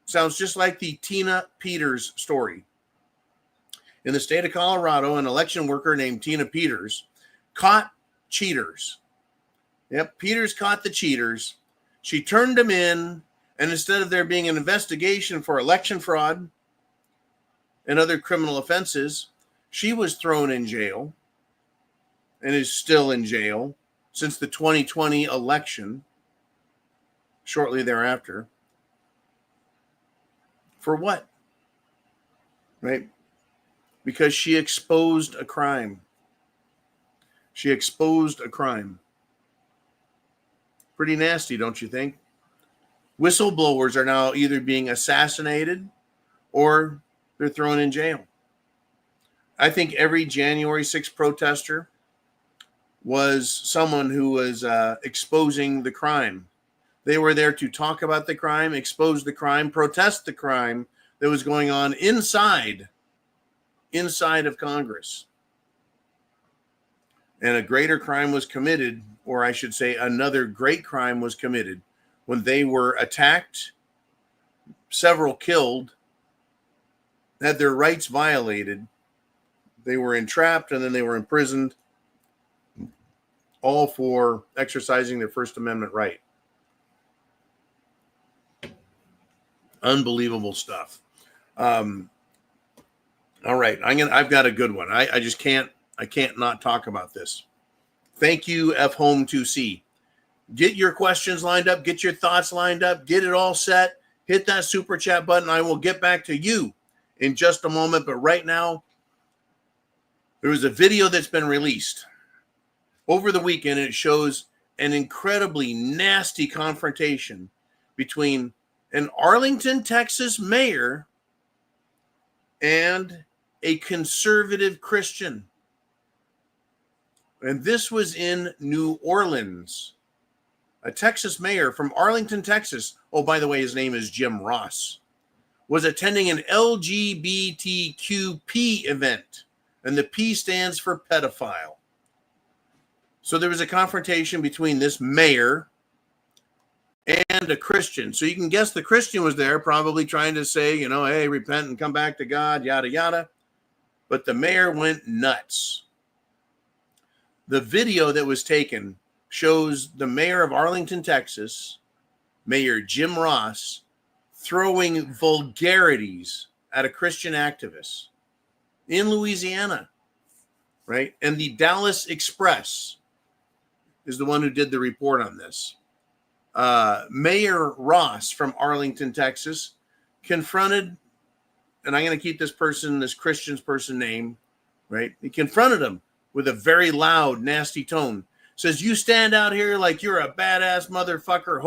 sounds just like the Tina Peters story. In the state of Colorado, an election worker named Tina Peters caught cheaters. Yep, Peters caught the cheaters. She turned them in, and instead of there being an investigation for election fraud and other criminal offenses, she was thrown in jail and is still in jail since the 2020 election, shortly thereafter. For what? Right? Because she exposed a crime. She exposed a crime. Pretty nasty, don't you think? Whistleblowers are now either being assassinated or they're thrown in jail. I think every January 6th protester was someone who was exposing the crime. They were there to talk about the crime, expose the crime, protest the crime that was going on inside of Congress. And a greater crime was committed, or I should say another great crime was committed when they were attacked, several killed, had their rights violated. They were entrapped and then they were imprisoned, all for exercising their First Amendment right. Unbelievable stuff. All right, I've got a good one. I can't not talk about this. Thank you, fhome2c. Get your questions lined up, get your thoughts lined up, get it all set. Hit that super chat button. I will get back to you in just a moment. But right now, there was a video that's been released over the weekend, and it shows an incredibly nasty confrontation between an Arlington, Texas mayor and a conservative Christian. And this was in New Orleans. A Texas mayor from Arlington, Texas, oh, by the way, his name is Jim Ross, was attending an LGBTQP event. And the P stands for pedophile. So there was a confrontation between this mayor and a Christian. So you can guess the Christian was there probably trying to say, hey, repent and come back to God, yada, yada. But the mayor went nuts. The video that was taken shows the mayor of Arlington, Texas, Mayor Jim Ross, throwing vulgarities at a Christian activist in Louisiana, right? And the Dallas Express is the one who did the report on this. Mayor Ross from Arlington, Texas, confronted, and I'm going to keep this Christian's person name, right? He confronted him with a very loud, nasty tone. Says, you stand out here like you're a badass motherfucker,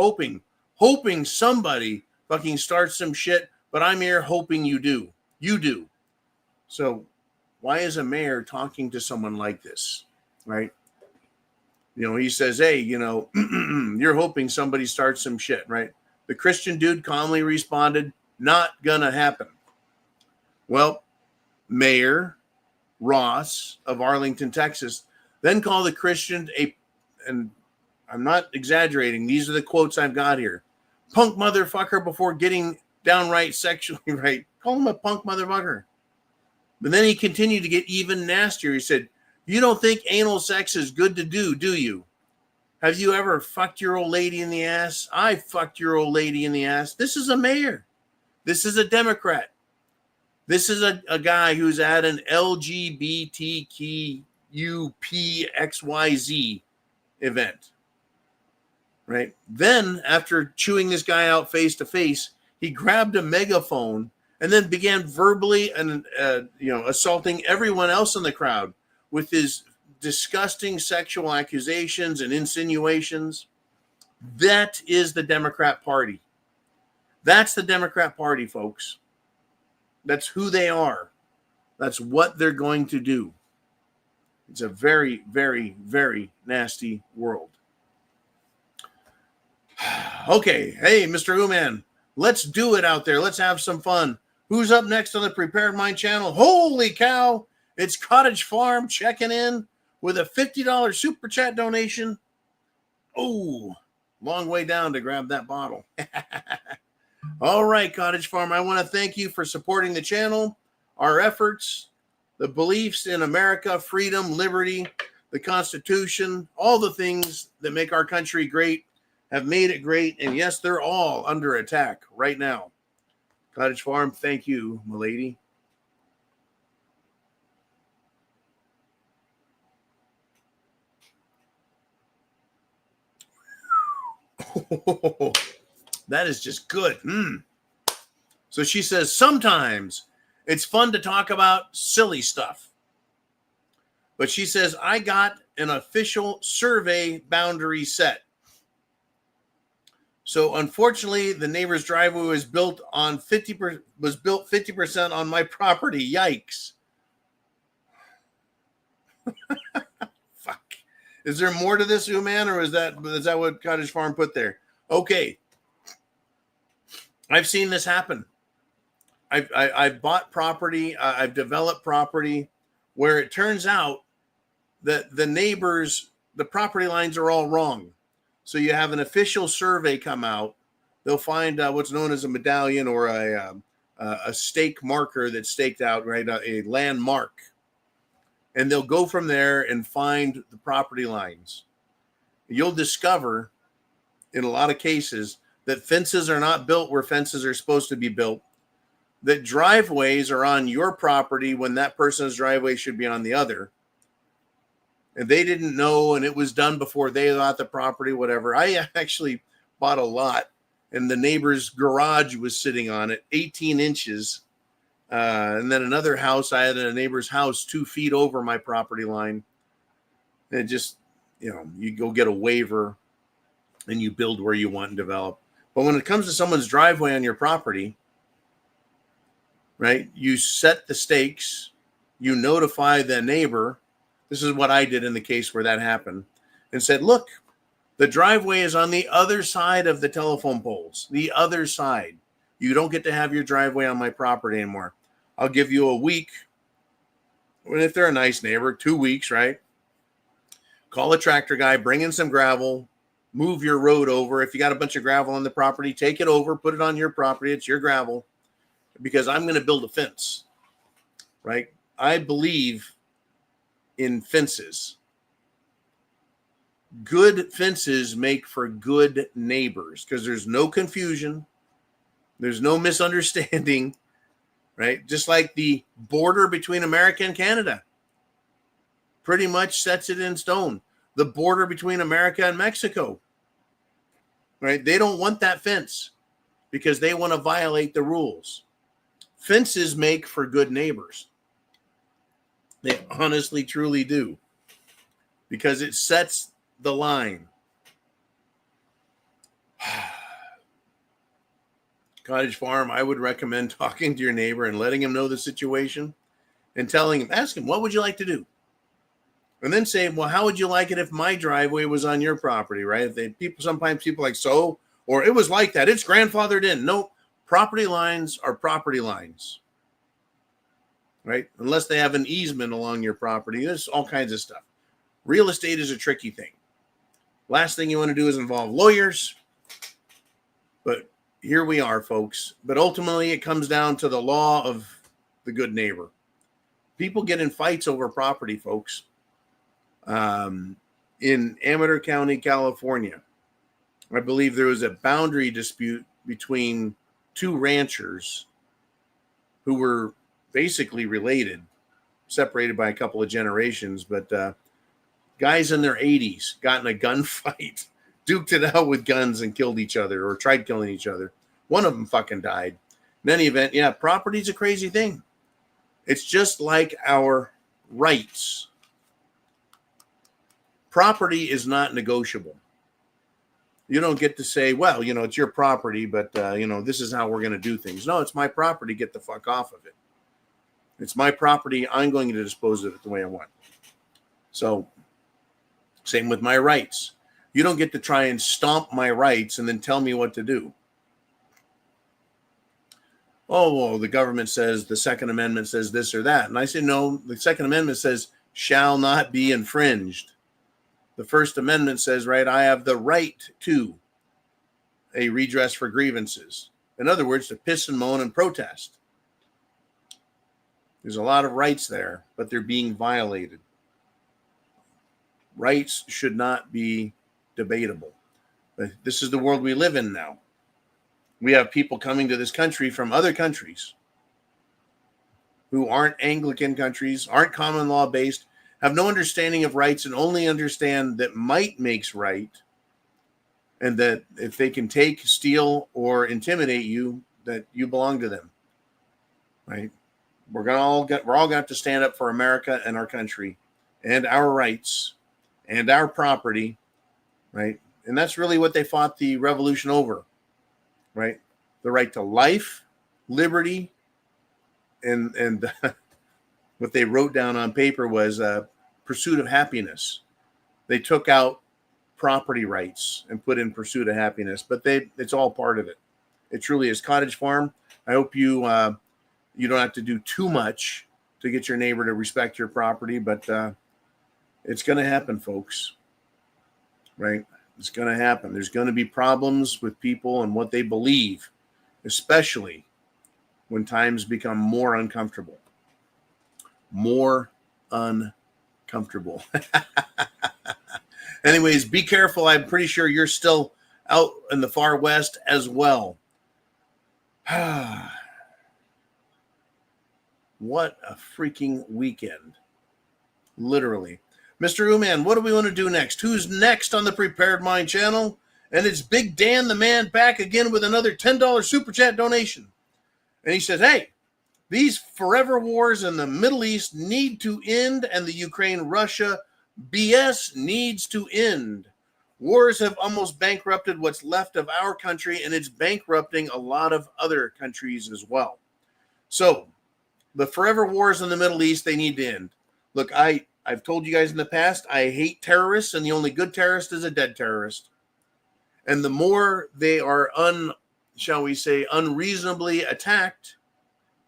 hoping somebody fucking starts some shit, but I'm here hoping you do. You do. So why is a mayor talking to someone like this, right? He says, hey, you're hoping somebody starts some shit, right? The Christian dude calmly responded, not gonna happen. Well, Mayor Ross of Arlington, Texas, then called the Christian and I'm not exaggerating, these are the quotes I've got here, punk motherfucker before getting downright sexually right. Call him a punk motherfucker. But then he continued to get even nastier. He said, you don't think anal sex is good to do you? Have you ever fucked your old lady in the ass? I fucked your old lady in the ass. This is a mayor. This is a Democrat. This is a guy who's at an LGBTQPXYZ event, right? Then, after chewing this guy out face to face, he grabbed a megaphone and then began verbally and assaulting everyone else in the crowd with his disgusting sexual accusations and insinuations. That is the Democrat Party. That's the Democrat Party, folks. That's who they are. That's what they're going to do. It's a very, very, very nasty world. Okay. Hey, Mr. Who-Man, let's do it out there. Let's have some fun. Who's up next on the Prepared Mind channel? Holy cow. It's Cottage Farm checking in with a $50 super chat donation. Oh, long way down to grab that bottle. All right, Cottage Farm, I want to thank you for supporting the channel, our efforts, the beliefs in America, freedom, liberty, the Constitution, all the things that make our country great have made it great. And yes, they're all under attack right now. Cottage Farm, thank you, m'lady. That is just good. So she says, sometimes it's fun to talk about silly stuff. But she says, I got an official survey boundary set. So unfortunately, the neighbor's driveway was built 50% on my property. Yikes. Fuck. Is there more to this, man, or is that what Cottage Farm put there? Okay. I've seen this happen. I've bought property. I've developed property where it turns out that the property lines are all wrong. So you have an official survey come out. They'll find what's known as a medallion or a stake marker that's staked out, right? A landmark. And they'll go from there and find the property lines. You'll discover in a lot of cases that fences are not built where fences are supposed to be built, that driveways are on your property when that person's driveway should be on the other. And they didn't know, and it was done before they bought the property, whatever. I actually bought a lot, and the neighbor's garage was sitting on it, 18 inches. And then another house, I had a neighbor's house 2 feet over my property line. And it just, you go get a waiver and you build where you want and develop. But when it comes to someone's driveway on your property, right, you set the stakes, you notify the neighbor. This is what I did in the case where that happened, and said, look, the driveway is on the other side of the telephone poles, the other side. You don't get to have your driveway on my property anymore. I'll give you a week. And if they're a nice neighbor, 2 weeks, right? Call a tractor guy, bring in some gravel, move your road over. If you got a bunch of gravel on the property, take it over, put it on your property. It's your gravel, because I'm going to build a fence, right? I believe in fences. Good fences make for good neighbors because there's no confusion. There's no misunderstanding, right? Just like the border between America and Canada pretty much sets it in stone. The border between America and Mexico, right? They don't want that fence because they want to violate the rules. Fences make for good neighbors. They honestly, truly do, because it sets the line. Cottage Farm, I would recommend talking to your neighbor and letting him know the situation and telling him, ask him, what would you like to do? And then say, well, how would you like it if my driveway was on your property, right? Sometimes people like, so, or it was like that. It's grandfathered in. No, property lines are property lines, right? Unless they have an easement along your property. There's all kinds of stuff. Real estate is a tricky thing. Last thing you want to do is involve lawyers. But here we are, folks. But ultimately, it comes down to the law of the good neighbor. People get in fights over property, folks. In Amador County, California, I believe there was a boundary dispute between two ranchers who were basically related, separated by a couple of generations, but guys in their 80s got in a gunfight, duked it out with guns and killed each other or tried killing each other. One of them fucking died. In any event, yeah, property's a crazy thing. It's just like our rights. Property is not negotiable. You don't get to say, well, it's your property, but, this is how we're going to do things. No, it's my property. Get the fuck off of it. It's my property. I'm going to dispose of it the way I want. So, same with my rights. You don't get to try and stomp my rights and then tell me what to do. Oh, well, the government says the Second Amendment says this or that. And I say, no, the Second Amendment says shall not be infringed. The First Amendment says, right, I have the right to a redress for grievances. In other words, to piss and moan and protest. There's a lot of rights there, but they're being violated. Rights should not be debatable. But this is the world we live in now. We have people coming to this country from other countries who aren't Anglican countries, aren't common law based, have no understanding of rights, and only understand that might makes right, and that if they can take, steal, or intimidate you, that you belong to them. Right? We're all going to have to stand up for America and our country and our rights and our property, right? And that's really what they fought the revolution over, right? The right to life, liberty, and what they wrote down on paper was pursuit of happiness. They took out property rights and put in pursuit of happiness, but it's all part of it. It truly is. Cottage Farm, I hope you you don't have to do too much to get your neighbor to respect your property, but it's going to happen, folks, right? It's going to happen. There's going to be problems with people and what they believe, especially when times become more uncomfortable. More uncomfortable. Anyways, be careful. I'm pretty sure you're still out in the far west as well. What a freaking weekend. Literally. Mr. Uman, what do we want to do next? Who's next on the Prepared Mind channel? And it's Big Dan the Man back again with another $10 super chat donation. And he says, hey, these forever wars in the Middle East need to end, and the Ukraine-Russia BS needs to end. Wars have almost bankrupted what's left of our country, and it's bankrupting a lot of other countries as well. So, the forever wars in the Middle East, they need to end. Look, I I've told you guys in the past, I hate terrorists, and the only good terrorist is a dead terrorist. And the more they are shall we say, unreasonably attacked,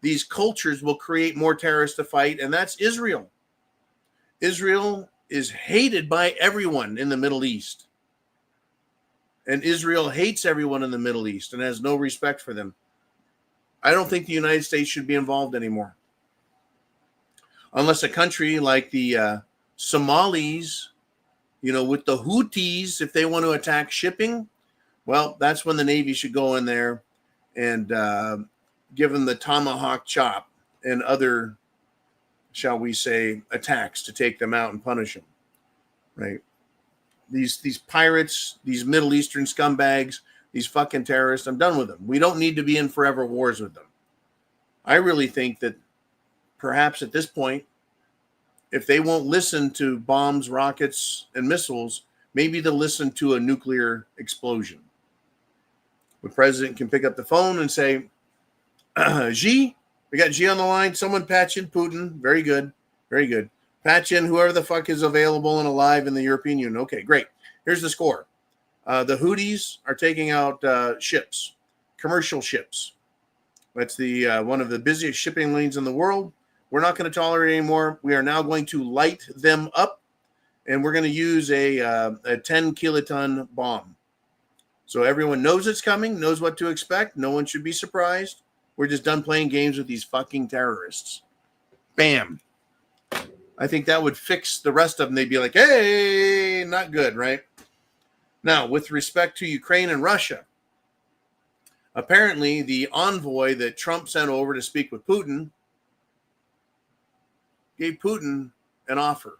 these cultures will create more terrorists to fight, and that's Israel. Israel is hated by everyone in the Middle East. And Israel hates everyone in the Middle East and has no respect for them. I don't think the United States should be involved anymore. Unless a country like the Somalis, with the Houthis, if they want to attack shipping, well, that's when the Navy should go in there and give them the tomahawk chop and other, shall we say, attacks to take them out and punish them, right? These pirates, these Middle Eastern scumbags, these fucking terrorists, I'm done with them. We don't need to be in forever wars with them. I really think that perhaps at this point, if they won't listen to bombs, rockets, and missiles, maybe they'll listen to a nuclear explosion. The president can pick up the phone and say, Xi, we got Xi on the line. Someone patch in Putin. Very good. Very good. Patch in whoever the fuck is available and alive in the European Union. Okay, great. Here's the score. The Houthis are taking out ships, commercial ships. That's the one of the busiest shipping lanes in the world. We're not going to tolerate it anymore. We are now going to light them up, and we're going to use a 10 kiloton bomb. So everyone knows it's coming, knows what to expect. No one should be surprised. We're just done playing games with these fucking terrorists. Bam. I think that would fix the rest of them. They'd be like, hey, not good, right? Now, with respect to Ukraine and Russia, apparently the envoy that Trump sent over to speak with Putin gave Putin an offer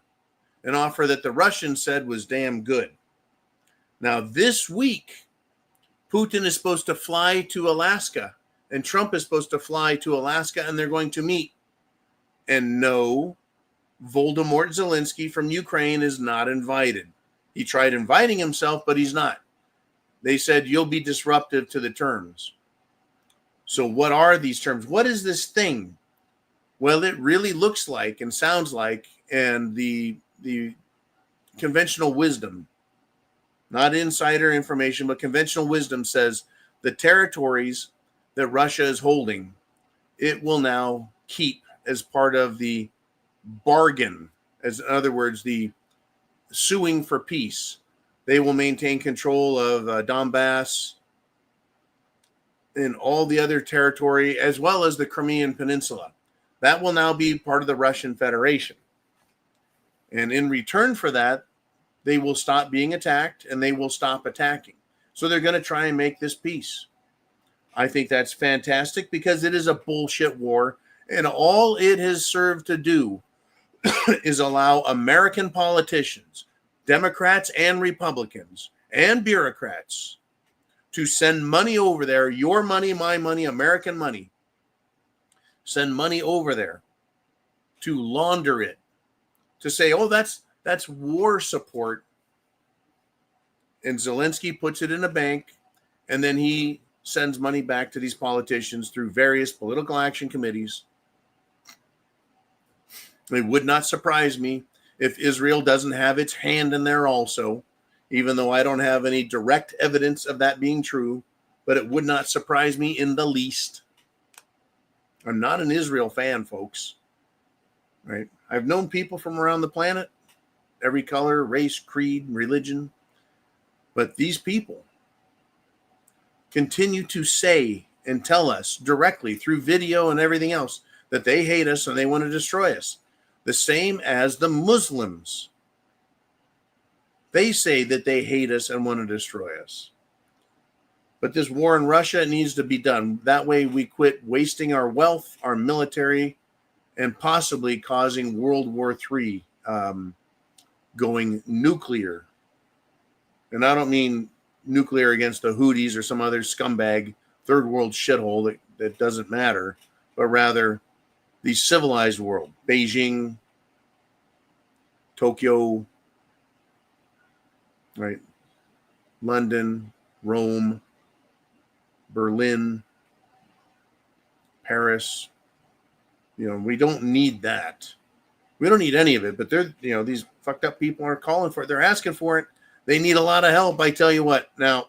that the Russians said was damn good. Now, this week, Putin is supposed to fly to Alaska, and Trump is supposed to fly to Alaska, and they're going to meet. And no, Voldemort Zelensky from Ukraine is not invited. He tried inviting himself, but he's not. They said, you'll be disruptive to the terms. So what are these terms? What is this thing? Well, it really looks like and sounds like, and the conventional wisdom, not insider information, but conventional wisdom says the territories that Russia is holding, it will now keep as part of the bargain. As in other words, the suing for peace. They will maintain control of Donbass and all the other territory, as well as the Crimean Peninsula. That will now be part of the Russian Federation. And in return for that, they will stop being attacked and they will stop attacking. So they're going to try and make this peace. I think that's fantastic because it is a bullshit war. And all it has served to do is allow American politicians, Democrats and Republicans and bureaucrats to send money over there, your money, my money, American money, send money over there to launder it, to say, oh, that's war support. And Zelensky puts it in a bank, and then he sends money back to these politicians through various political action committees. It would not surprise me if Israel doesn't have its hand in there also, even though I don't have any direct evidence of that being true, but it would not surprise me in the least. I'm not an Israel fan, folks. Right? I've known people from around the planet, every color, race, creed, religion, but these people continue to say and tell us directly through video and everything else that they hate us and they want to destroy us. The same as the Muslims. They say that they hate us and want to destroy us. But this war in Russia needs to be done. That way we quit wasting our wealth, our military, and possibly causing World War III going nuclear. And I don't mean nuclear against the Houthis or some other scumbag third world shithole that doesn't matter, but rather the civilized world, Beijing, Tokyo, right? London, Rome, Berlin, Paris. We don't need that. We don't need any of it, but these fucked up people are calling for it. They're asking for it. They need a lot of help. I tell you what. Now,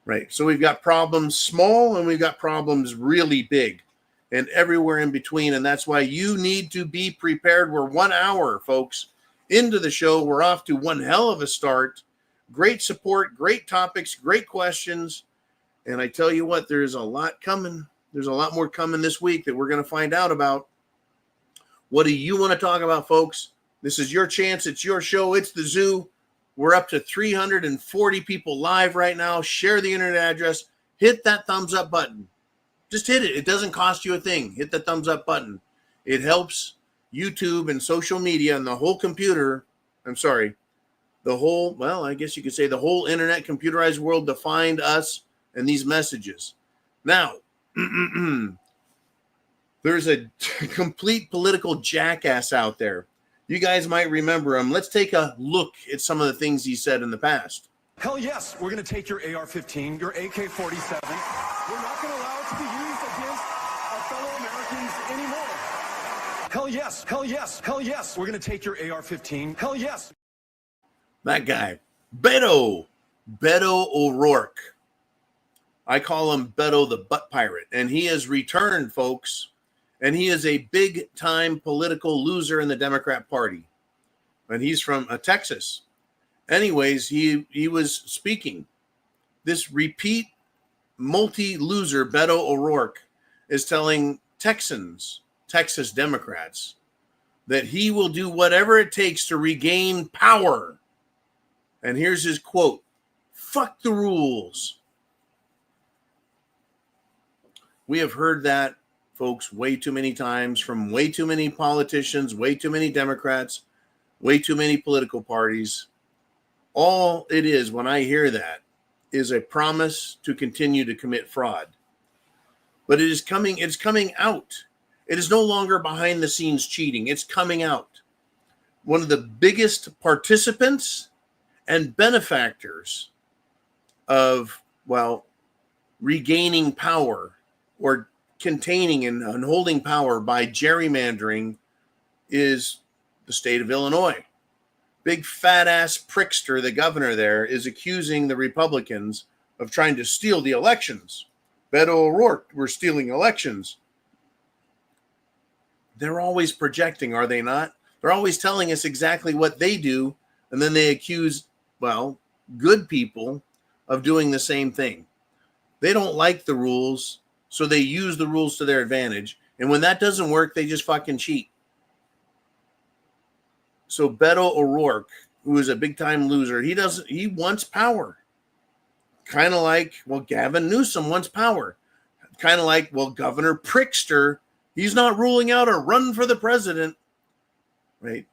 right. So we've got problems small and we've got problems really big and everywhere in between. And that's why you need to be prepared. We're 1 hour, folks, into the show. We're off to one hell of a start. Great support, great topics, great questions. And I tell you what, there's a lot coming. There's a lot more coming this week that we're going to find out about. What do you want to talk about, folks? This is your chance. It's your show. It's the zoo. We're up to 340 people live right now. Share the internet address. Hit that thumbs up button. Just hit it. It doesn't cost you a thing. Hit the thumbs up button. It helps YouTube and social media and the whole I guess you could say the whole internet computerized world to find us and these messages. Now, there's a complete political jackass out there. You guys might remember him. Let's take a look at some of the things he said in the past. Hell yes, we're going to take your AR-15, your AK-47. We're not going to allow it to be used against our fellow Americans anymore. Hell yes, hell yes, hell yes, we're going to take your AR-15. Hell yes. That guy, Beto O'Rourke. I call him Beto the Butt Pirate, and he has returned, folks. And he is a big-time political loser in the Democrat Party. And he's from Texas. Anyways, he was speaking. This repeat multi-loser, Beto O'Rourke, is telling Texas Democrats, that he will do whatever it takes to regain power. And here's his quote: "Fuck the rules." We have heard that, folks, way too many times from way too many politicians, way too many Democrats, way too many political parties. All it is when I hear that is a promise to continue to commit fraud. But it's coming out. It is no longer behind the scenes cheating. It's coming out. One of the biggest participants and benefactors of, regaining power or containing and holding power by gerrymandering is the state of Illinois. Big fat ass prickster, the governor there, is accusing the Republicans of trying to steal the elections. Beto O'Rourke, we're stealing elections. They're always projecting, are they not? They're always telling us exactly what they do, and then they accuse, good people of doing the same thing. They don't like the rules, so they use the rules to their advantage. And when that doesn't work, they just fucking cheat. So Beto O'Rourke, who is a big-time loser, he wants power. Kind of like, Gavin Newsom wants power. Kind of like, Governor Prickster, he's not ruling out a run for the president. Right?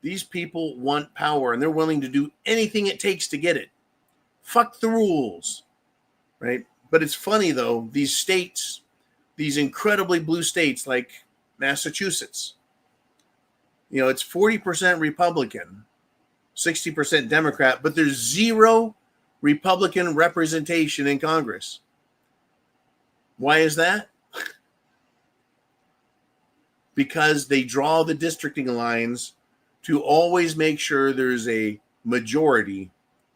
These people want power, and they're willing to do anything it takes to get it. Fuck the rules. Right? But it's funny, though, these states, these incredibly blue states like Massachusetts, it's 40% Republican, 60% Democrat, but there's zero Republican representation in Congress. Why is that? Because they draw the districting lines to always make sure there's a majority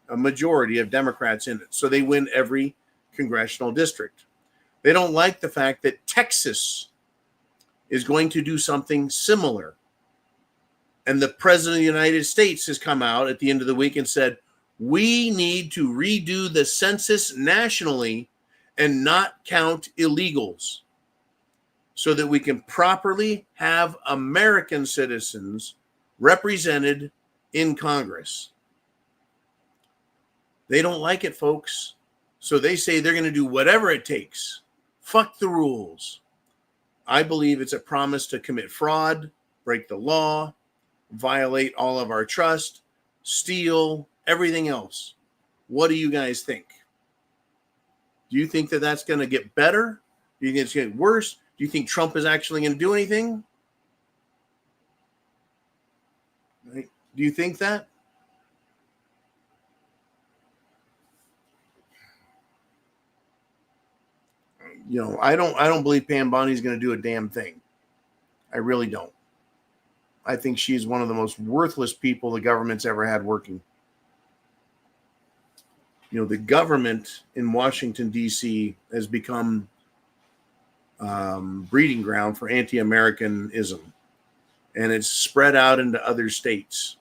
of Democrats in it. So they win every congressional district. They don't like the fact that Texas is going to do something similar. And the president of the United States has come out at the end of the week and said, we need to redo the census nationally and not count illegals so that we can properly have American citizens represented in Congress. They don't like it, folks. So they say they're going to do whatever it takes. Fuck the rules. I believe it's a promise to commit fraud, break the law, violate all of our trust, steal, everything else. What do you guys think? Do you think that that's going to get better? Do you think it's going to get worse? Do you think Trump is actually going to do anything? Right? Do you think that? I don't believe Pam Bondi's going to do a damn thing. I really don't. I think she's one of the most worthless people the government's ever had working. You know, the government in Washington, D.C. has become breeding ground for anti-Americanism. And it's spread out into other states.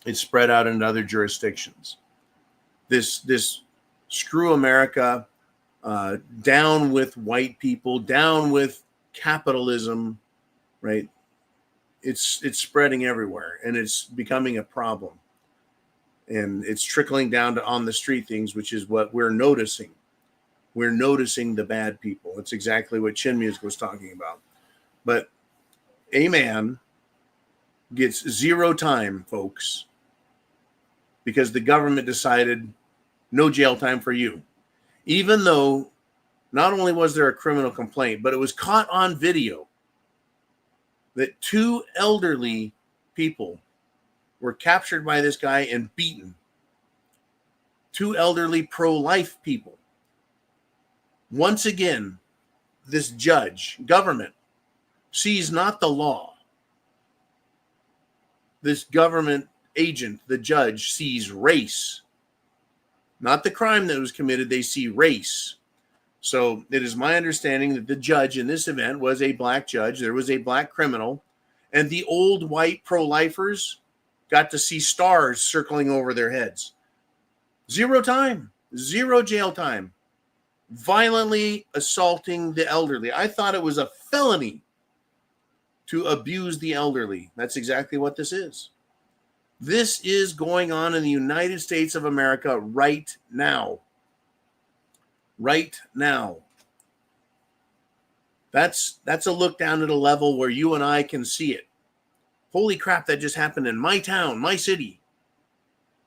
It's spread out into other jurisdictions. This screw America, down with white people, down with capitalism, right? It's spreading everywhere, and it's becoming a problem. And it's trickling down to on the street things, which is what we're noticing. We're noticing the bad people. It's exactly what Chin Music was talking about. But a man gets 0 time, folks, because the government decided no jail time for you. Even though not only was there a criminal complaint, but it was caught on video that 2 elderly people were captured by this guy and beaten. 2 elderly pro-life people. Once again, this judge, government, sees not the law. This government agent, the judge, sees race. Not the crime that was committed, they see race. So it is my understanding that the judge in this event was a black judge. There was a black criminal. And the old white pro-lifers got to see stars circling over their heads. 0 time, 0 jail time. Violently assaulting the elderly. I thought it was a felony to abuse the elderly. That's exactly what this is. This is going on in the United States of America right now. Right now. That's a look down at a level where you and I can see it. Holy crap, that just happened in my town, my city,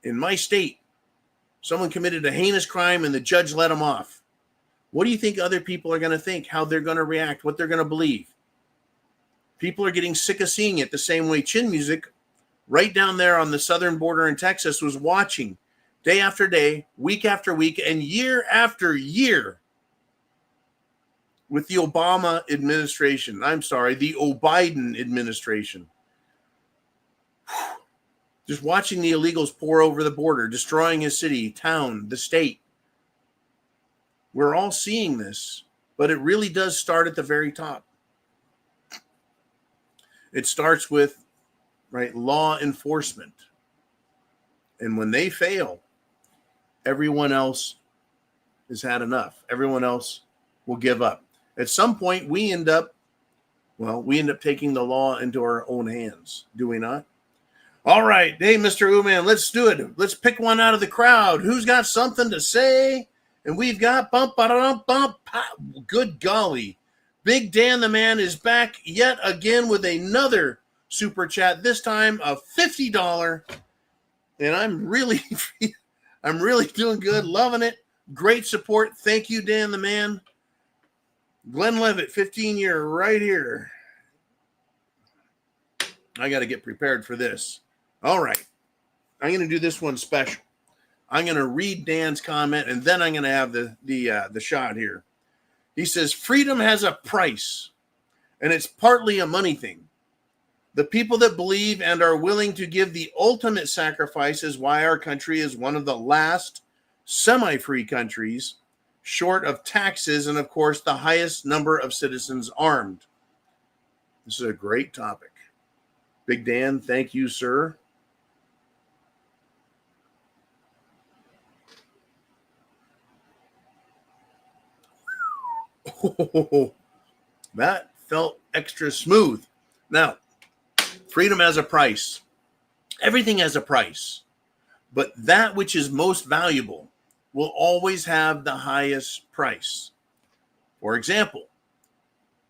in my state. Someone committed a heinous crime and the judge let him off. What do you think other people are going to think? How they're going to react? What they're going to believe? People are getting sick of seeing it the same way Chin Music, right down there on the southern border in Texas, was watching day after day, week after week, and year after year with the Obama administration. I'm sorry, the O'Biden administration. Just watching the illegals pour over the border, destroying his city, town, the state. We're all seeing this, but it really does start at the very top. It starts with, right, law enforcement. And when they fail, everyone else has had enough. Everyone else will give up. At some point, we end up taking the law into our own hands. Do we not? All right. Hey, Mr. Uman, let's do it. Let's pick one out of the crowd. Who's got something to say? And we've got good golly. Big Dan the Man is back yet again with another super chat, this time a $50. And I'm really doing good, loving it. Great support. Thank you, Dan the Man. Glenn Levitt, 15-year right here. I got to get prepared for this. All right. I'm going to do this one special. I'm going to read Dan's comment, and then I'm going to have the shot here. He says, freedom has a price, and it's partly a money thing. The people that believe and are willing to give the ultimate sacrifice is why our country is one of the last semi-free countries, short of taxes and, of course, the highest number of citizens armed. This is a great topic. Big Dan, thank you, sir. Oh, that felt extra smooth. Now, freedom has a price. Everything has a price. But that which is most valuable will always have the highest price. For example,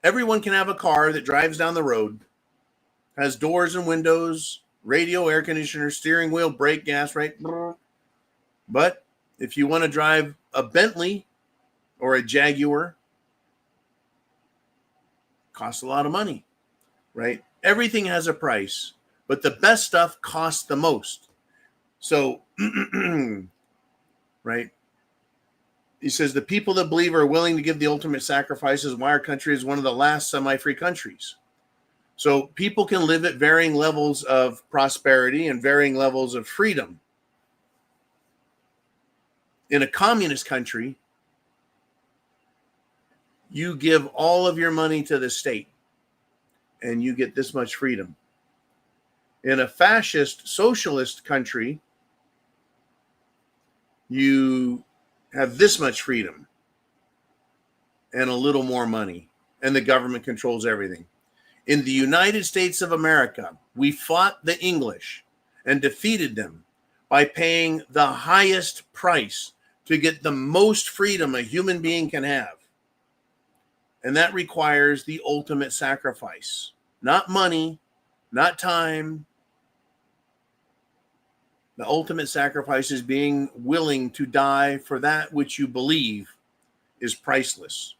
everyone can have a car that drives down the road, has doors and windows, radio, air conditioner, steering wheel, brake, gas, right? But if you want to drive a Bentley or a Jaguar, costs a lot of money, right? Everything has a price, but the best stuff costs the most. So, right? He says, the people that believe are willing to give the ultimate sacrifices why our country is one of the last semi-free countries. So people can live at varying levels of prosperity and varying levels of freedom. In a communist country, you give all of your money to the state and you get this much freedom. In a fascist socialist country, you have this much freedom and a little more money, and the government controls everything. In the United States of America, we fought the English and defeated them by paying the highest price to get the most freedom a human being can have. And that requires the ultimate sacrifice. Not money, not time. The ultimate sacrifice is being willing to die for that which you believe is priceless.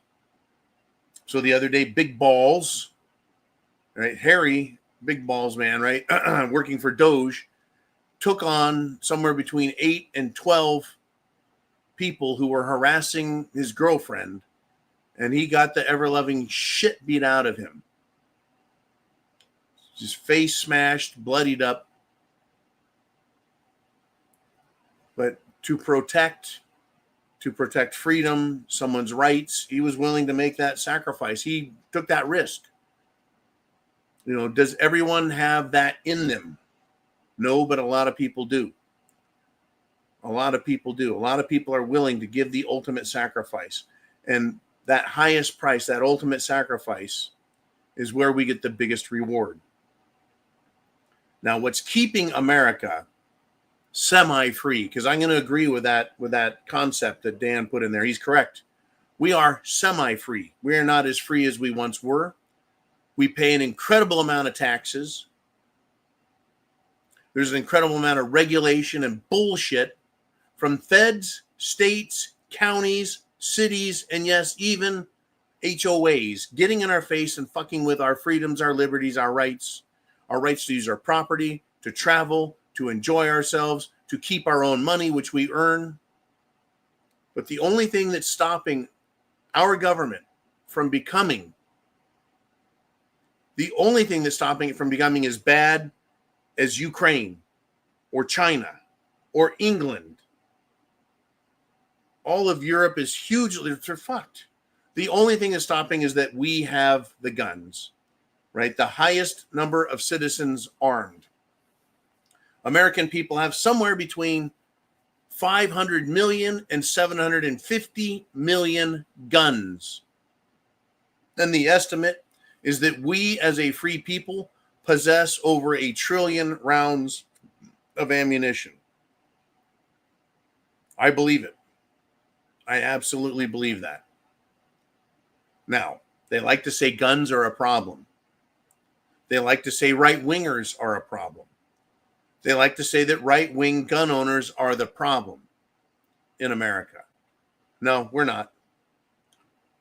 So the other day, Big Balls, right? Harry, Big Balls man, right? Working for Doge, took on somewhere between 8 and 12 people who were harassing his girlfriend, and he got the ever-loving shit beat out of him. His face smashed, bloodied up. But to protect freedom, someone's rights, he was willing to make that sacrifice. He took that risk. You know, does everyone have that in them? No, but a lot of people do. A lot of people do. A lot of people are willing to give the ultimate sacrifice. And that highest price, that ultimate sacrifice, is where we get the biggest reward. Now, what's keeping America semi-free, because I'm going to agree with that concept that Dan put in there. He's correct. We are semi-free. We are not as free as we once were. We pay an incredible amount of taxes. There's an incredible amount of regulation and bullshit from feds, states, counties, cities, and yes, even HOAs getting in our face and fucking with our freedoms, our liberties, our rights to use our property, to travel, to enjoy ourselves, to keep our own money, which we earn. But the only thing that's stopping our government from becoming, as bad as Ukraine or China or England. All of Europe is hugely, they're fucked. The only thing that's stopping is that we have the guns, right? The highest number of citizens armed. American people have somewhere between 500 million and 750 million guns. And the estimate is that we as a free people possess over 1 trillion rounds of ammunition. I believe it. I absolutely believe that. Now, they like to say guns are a problem. They like to say right-wingers are a problem. They like to say that right-wing gun owners are the problem in America. No, we're not.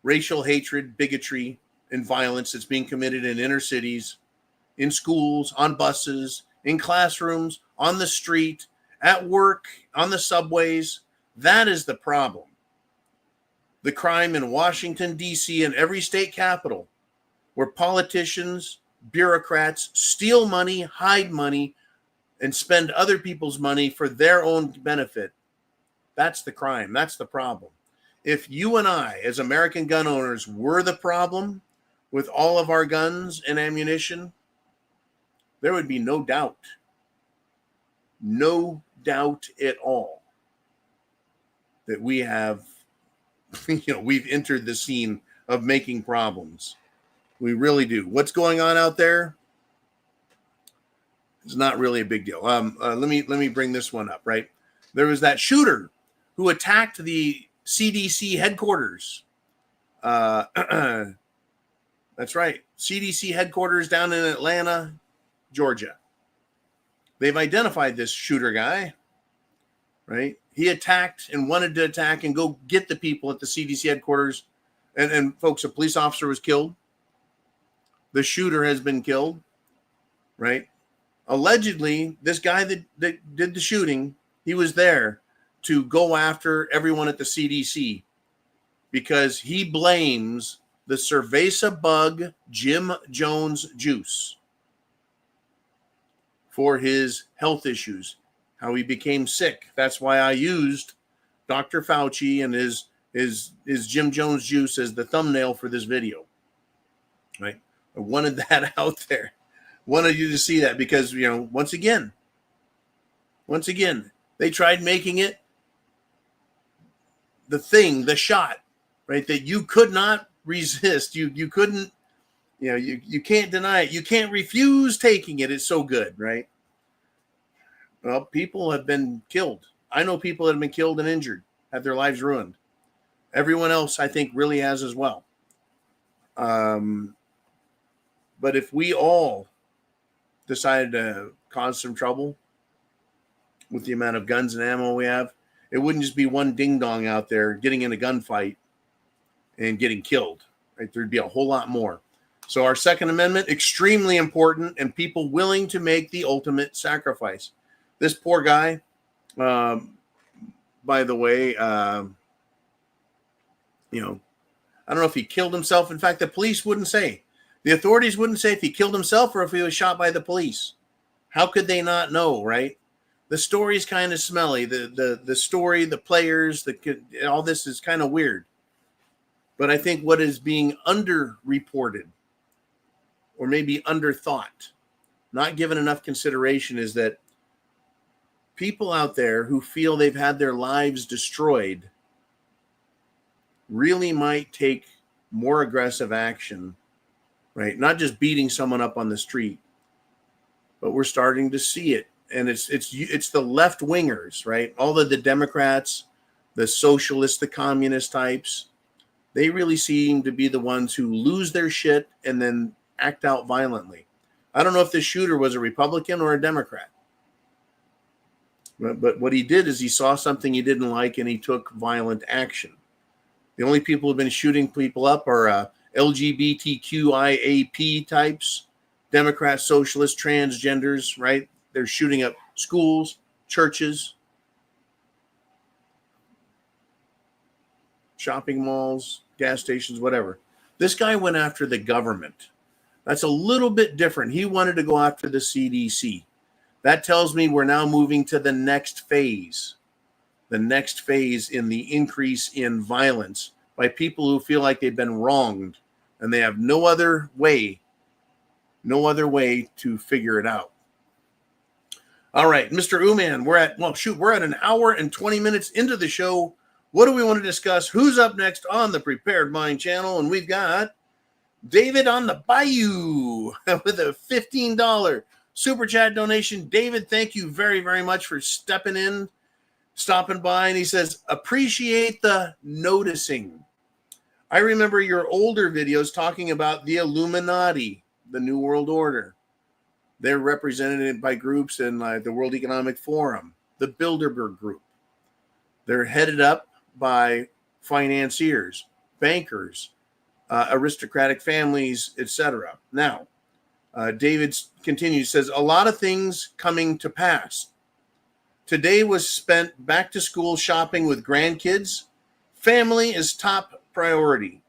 Racial hatred, bigotry, and violence that's being committed in inner cities, in schools, on buses, in classrooms, on the street, at work, on the subways, that is the problem. The crime in Washington, D.C., and every state capital, where politicians, bureaucrats steal money, hide money, and spend other people's money for their own benefit. That's the crime. That's the problem. If you and I, as American gun owners, were the problem with all of our guns and ammunition, there would be no doubt at all that we have, we've entered the scene of making problems. We really do. What's going on out there? It's not really a big deal. Let me bring this one up, right? There was that shooter who attacked the CDC headquarters. That's right. CDC headquarters down in Atlanta, Georgia. They've identified this shooter guy, right? He attacked and wanted to attack and go get the people at the CDC headquarters. And folks, a police officer was killed. The shooter has been killed, right? Allegedly, this guy that did the shooting, he was there to go after everyone at the CDC because he blames the cerveza bug Jim Jones juice for his health issues, how he became sick. That's why I used Dr. Fauci and his Jim Jones juice as the thumbnail for this video. Right? I wanted that out there. Wanted you to see that because, once again, they tried making it the shot, right? That you could not resist. You couldn't, you can't deny it. You can't refuse taking it. It's so good, right? Well, people have been killed. I know people that have been killed and injured, had their lives ruined. Everyone else, I think, really has as well. But if we all decided to cause some trouble with the amount of guns and ammo we have, it wouldn't just be one ding-dong out there getting in a gunfight and getting killed. Right? There'd be a whole lot more. So our Second Amendment, extremely important, and people willing to make the ultimate sacrifice. This poor guy, by the way, I don't know if he killed himself. In fact, the police wouldn't say. The authorities wouldn't say if he killed himself or if he was shot by the police. How could they not know, right? The story's kind of smelly. The story, the players, all this is kind of weird. But I think what is being underreported or maybe underthought, not given enough consideration, is that people out there who feel they've had their lives destroyed really might take more aggressive action, right? Not just beating someone up on the street, but we're starting to see it. And it's the left wingers, right? All of the Democrats, the socialists, the communist types, they really seem to be the ones who lose their shit and then act out violently. I don't know if the shooter was a Republican or a Democrat. But what he did is he saw something he didn't like and he took violent action. The only people who've been shooting people up are LGBTQIAP types, Democrats, socialists, transgenders, right? They're shooting up schools, churches, shopping malls, gas stations, whatever. This guy went after the government. That's a little bit different. He wanted to go after the CDC. That tells me we're now moving to the next phase in the increase in violence by people who feel like they've been wronged and they have no other way to figure it out. All right, Mr. Uman, we're at an hour and 20 minutes into the show. What do we want to discuss? Who's up next on the Prepared Mind channel? And we've got David on the Bayou with a $15 super chat donation. David, thank you very, very much for stopping by. And he says, appreciate the noticing. I remember your older videos talking about the Illuminati, the New World Order. They're represented by groups in the World Economic Forum, the Bilderberg Group. They're headed up by financiers, bankers, aristocratic families, etc. Now, David continues, says, a lot of things coming to pass. Today was spent back to school shopping with grandkids. Family is top priority.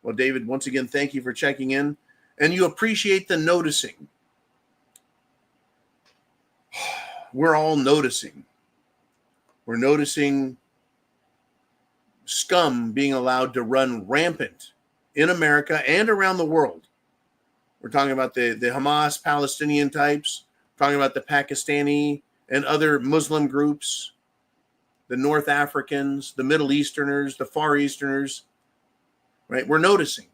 Well, David, once again, thank you for checking in. And you appreciate the noticing. We're all noticing. We're noticing scum being allowed to run rampant in America and around the world. We're talking about the Hamas Palestinian types, talking about the Pakistani and other Muslim groups, the North Africans, the Middle Easterners, the Far Easterners, right? We're noticing.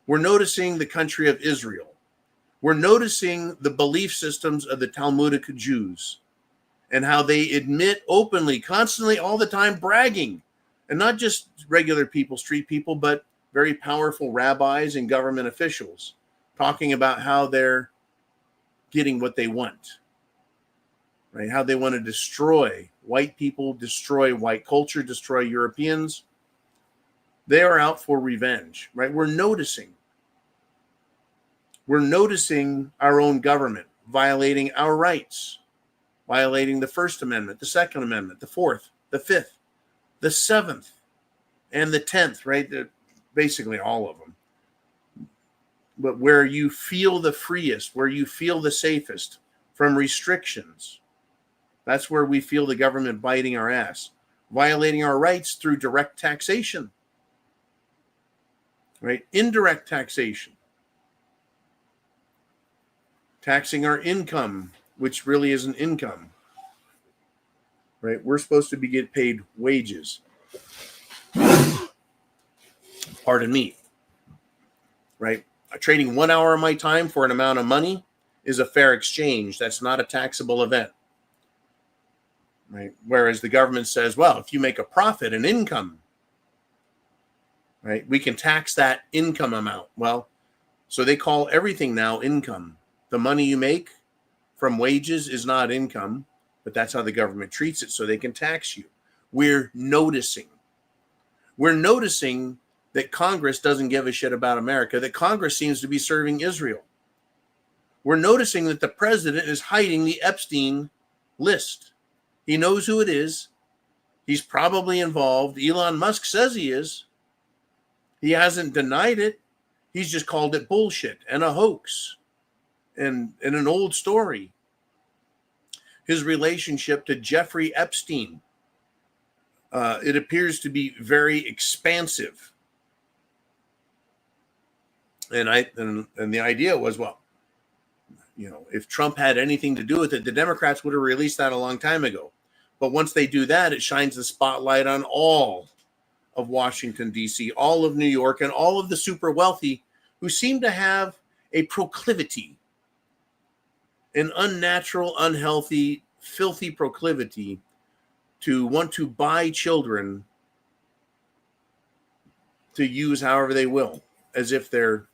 We're noticing the country of Israel. We're noticing the belief systems of the Talmudic Jews and how they admit openly, constantly, all the time, bragging. And not just regular people, street people, but very powerful rabbis and government officials talking about how they're getting what they want, right? How they want to destroy white people, destroy white culture, destroy Europeans. They are out for revenge, right? We're noticing. We're noticing our own government violating our rights, violating the First Amendment, the Second Amendment, the Fourth, the Fifth, the Seventh, and the 10th, right? Basically all of them. but where you feel the freest, where you feel the safest from restrictions. That's where we feel the government biting our ass, violating our rights through direct taxation, right? Indirect taxation, taxing our income, which really isn't income, right? We're supposed to get paid wages. Pardon me, right? Trading 1 hour of my time for an amount of money is a fair exchange. That's not a taxable event, right? Whereas the government says, well, if you make a profit, an income, right, we can tax that income amount. Well, so they call everything now income. The money you make from wages is not income, but that's how the government treats it, so they can tax you. We're noticing that Congress doesn't give a shit about America, that Congress seems to be serving Israel. We're noticing that the president is hiding the Epstein list. He knows who it is. He's probably involved. Elon Musk says he is. He hasn't denied it. He's just called it bullshit and a hoax and an old story. His relationship to Jeffrey Epstein, it appears to be very expansive. And the idea was, well, if Trump had anything to do with it, the Democrats would have released that a long time ago. But once they do that, it shines the spotlight on all of Washington, D.C., all of New York, and all of the super wealthy who seem to have a proclivity, an unnatural, unhealthy, filthy proclivity to want to buy children to use however they will, as if they're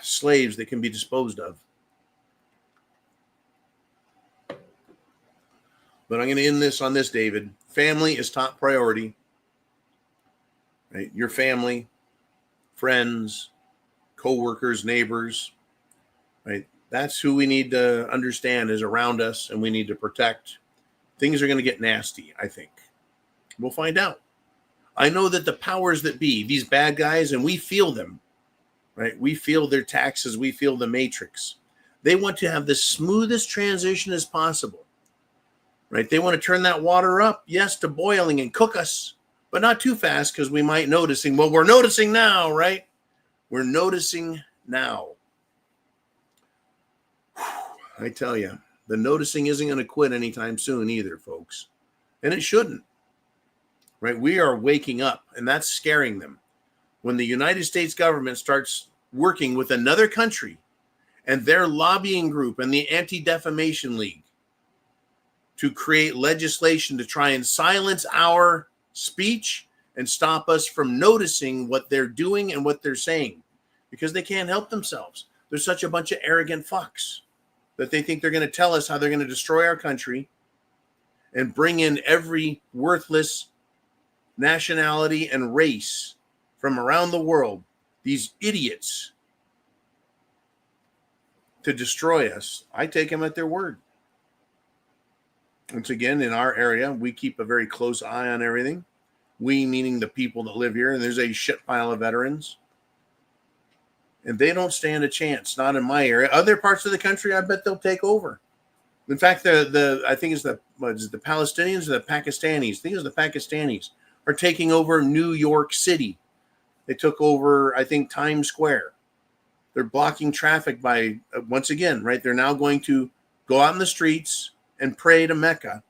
slaves that can be disposed of. But I'm going to end this on this, David. Family is top priority. Right? Your family, friends, co-workers, neighbors, right? That's who we need to understand is around us and we need to protect. Things are going to get nasty, I think. We'll find out. I know that the powers that be, these bad guys, and we feel them, right? We feel their taxes. We feel the matrix. They want to have the smoothest transition as possible, right? They want to turn that water up, yes, to boiling and cook us, but not too fast because we might noticing. Well, we're noticing now, right? We're noticing now. I tell you, the noticing isn't going to quit anytime soon either, folks. And it shouldn't, right? We are waking up, and that's scaring them. When the United States government starts working with another country and their lobbying group and the Anti-Defamation League to create legislation to try and silence our speech and stop us from noticing what they're doing and what they're saying, because they can't help themselves. They're such a bunch of arrogant fucks that they think they're going to tell us how they're going to destroy our country and bring in every worthless nationality and race from around the world, these idiots, to destroy us. I take them at their word. Once again, in our area, we keep a very close eye on everything. We, meaning the people that live here, and there's a shit pile of veterans. And they don't stand a chance, not in my area. Other parts of the country, I bet they'll take over. In fact, I think it's the Palestinians or the Pakistanis. I think it's the Pakistanis are taking over New York City. They took over, I think, Times Square. They're blocking traffic by, once again, right? They're now going to go out in the streets and pray to Mecca,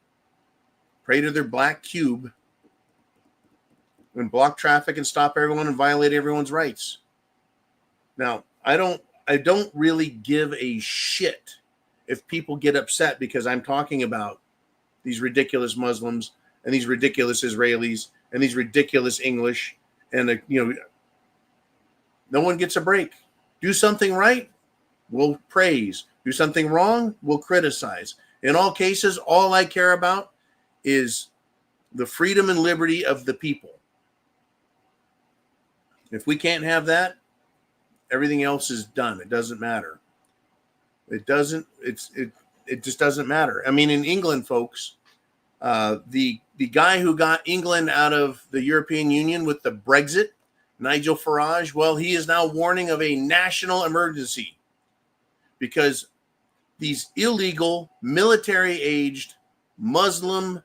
pray to their black cube, and block traffic and stop everyone and violate everyone's rights. Now, I don't really give a shit if people get upset because I'm talking about these ridiculous Muslims and these ridiculous Israelis and these ridiculous English, and no one gets a break. Do something right, we'll praise. Do something wrong, we'll criticize. In all cases, all I care about is the freedom and liberty of the people. If we can't have that, everything else is done. It doesn't matter. It just doesn't matter. I mean, in England, folks, the guy who got England out of the European Union with the Brexit, Nigel Farage, well, he is now warning of a national emergency because these illegal, military-aged Muslim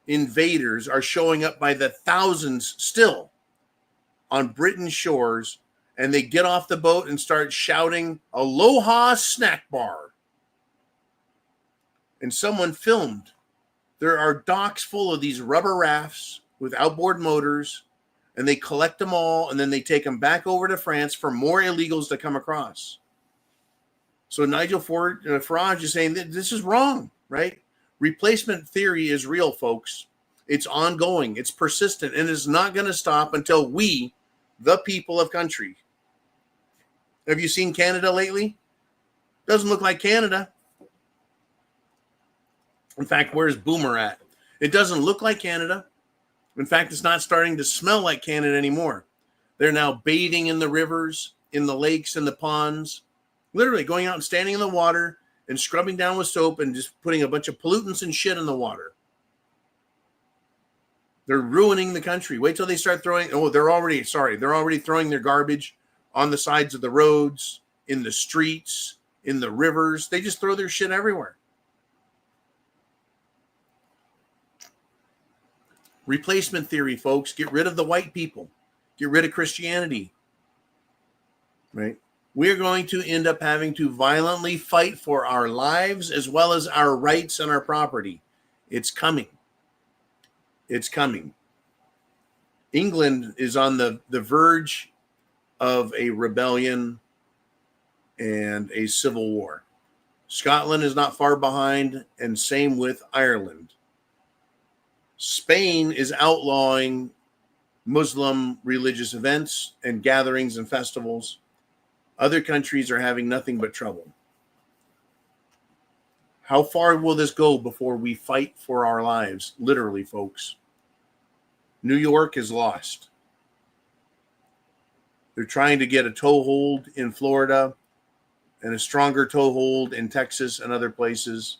invaders are showing up by the thousands still on Britain's shores, and they get off the boat and start shouting, "Aloha snack bar." And someone filmed. There are docks full of these rubber rafts with outboard motors, and they collect them all, and then they take them back over to France for more illegals to come across. So Nigel Farage is saying that this is wrong, right? Replacement theory is real, folks. It's ongoing, it's persistent, and it's not going to stop until we, the people of country. Have you seen Canada lately? Doesn't look like Canada. In fact, where's Boomer at? It doesn't look like Canada. In fact, it's not starting to smell like Canada anymore. They're now bathing in the rivers, in the lakes, in the ponds, literally going out and standing in the water and scrubbing down with soap and just putting a bunch of pollutants and shit in the water. They're ruining the country. Wait till they start throwing. They're already throwing their garbage on the sides of the roads, in the streets, in the rivers. They just throw their shit everywhere. Replacement theory, folks. Get rid of the white people. Get rid of Christianity. Right? We're going to end up having to violently fight for our lives as well as our rights and our property. It's coming. It's coming. England is on the verge of a rebellion and a civil war. Scotland is not far behind, and same with Ireland. Spain is outlawing Muslim religious events and gatherings and festivals. Other countries are having nothing but trouble. How far will this go before we fight for our lives? Literally, folks. New York is lost. They're trying to get a toehold in Florida and a stronger toehold in Texas and other places.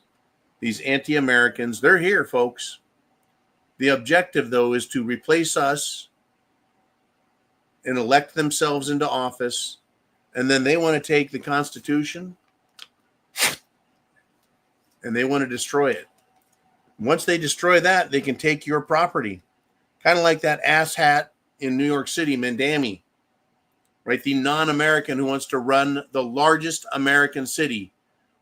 These anti-Americans, they're here, folks. The objective, though, is to replace us and elect themselves into office. And then they want to take the Constitution and they want to destroy it. Once they destroy that, they can take your property. Kind of like that asshat in New York City, Mandami, right? The non-American who wants to run the largest American city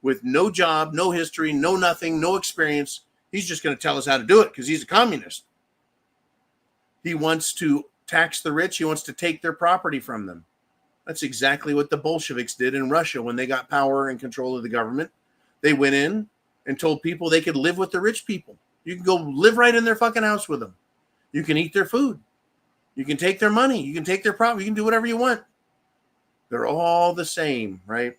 with no job, no history, no nothing, no experience. He's just going to tell us how to do it because he's a communist. He wants to tax the rich. He wants to take their property from them. That's exactly what the Bolsheviks did in Russia when they got power and control of the government. They went in and told people they could live with the rich people. You can go live right in their fucking house with them. You can eat their food. You can take their money. You can take their property. You can do whatever you want. They're all the same, right?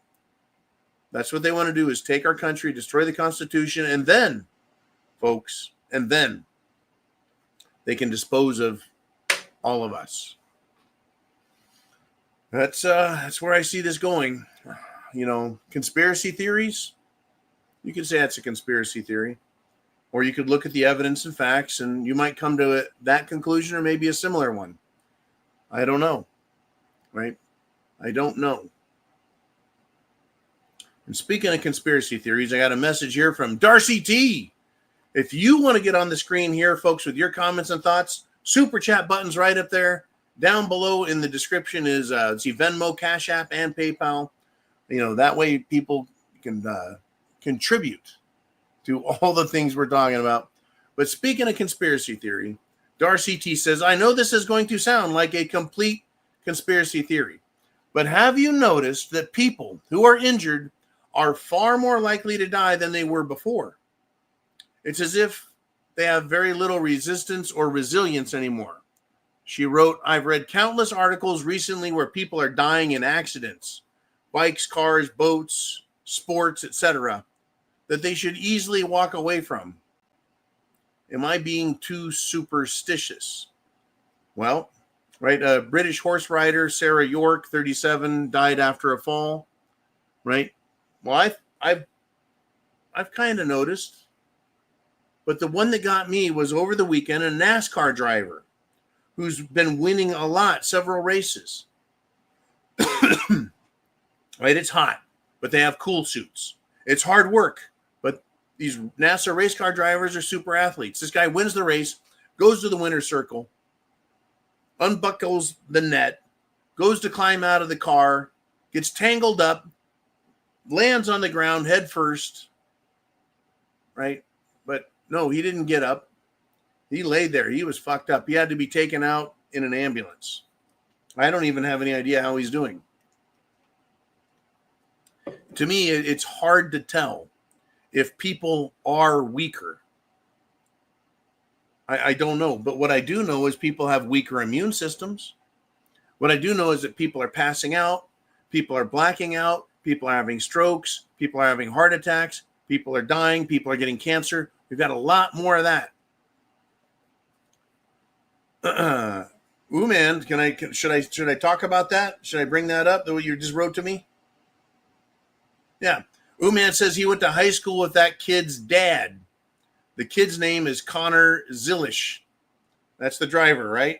That's what they want to do, is take our country, destroy the Constitution, and then, folks, and then they can dispose of all of us. That's where I see this going. You know, conspiracy theories, you could say that's a conspiracy theory. Or you could look at the evidence and facts, and you might come to that conclusion or maybe a similar one. I don't know, right? I don't know. And speaking of conspiracy theories, I got a message here from Darcy T. If you want to get on the screen here, folks, with your comments and thoughts, super chat button's right up there. Down below in the description is Venmo, CashApp, and PayPal. You know, that way people can contribute to all the things we're talking about. But speaking of conspiracy theory, Darcy T says, I know this is going to sound like a complete conspiracy theory, but have you noticed that people who are injured are far more likely to die than they were before? It's as if they have very little resistance or resilience anymore. She wrote, I've read countless articles recently where people are dying in accidents, bikes, cars, boats, sports, etc., that they should easily walk away from. Am I being too superstitious? Well, right, a British horse rider, Sarah York, 37, died after a fall, right? Well, I've kind of noticed, but the one that got me was over the weekend, a NASCAR driver who's been winning a lot, several races. Right? It's hot, but they have cool suits. It's hard work, but these NASCAR race car drivers are super athletes. This guy wins the race, goes to the winner's circle, unbuckles the net, goes to climb out of the car, gets tangled up, lands on the ground head first, right? But no, he didn't get up. He laid there. He was fucked up. He had to be taken out in an ambulance. I don't even have any idea how he's doing. To me, it's hard to tell if people are weaker. I don't know. But what I do know is people have weaker immune systems. What I do know is that people are passing out. People are blacking out. People are having strokes. People are having heart attacks. People are dying. People are getting cancer. We've got a lot more of that. Ooh, man, should I talk about that? Should I bring that up? The way you just wrote to me? Yeah. Ooh, man says he went to high school with that kid's dad. The kid's name is Connor Zilish. That's the driver, right?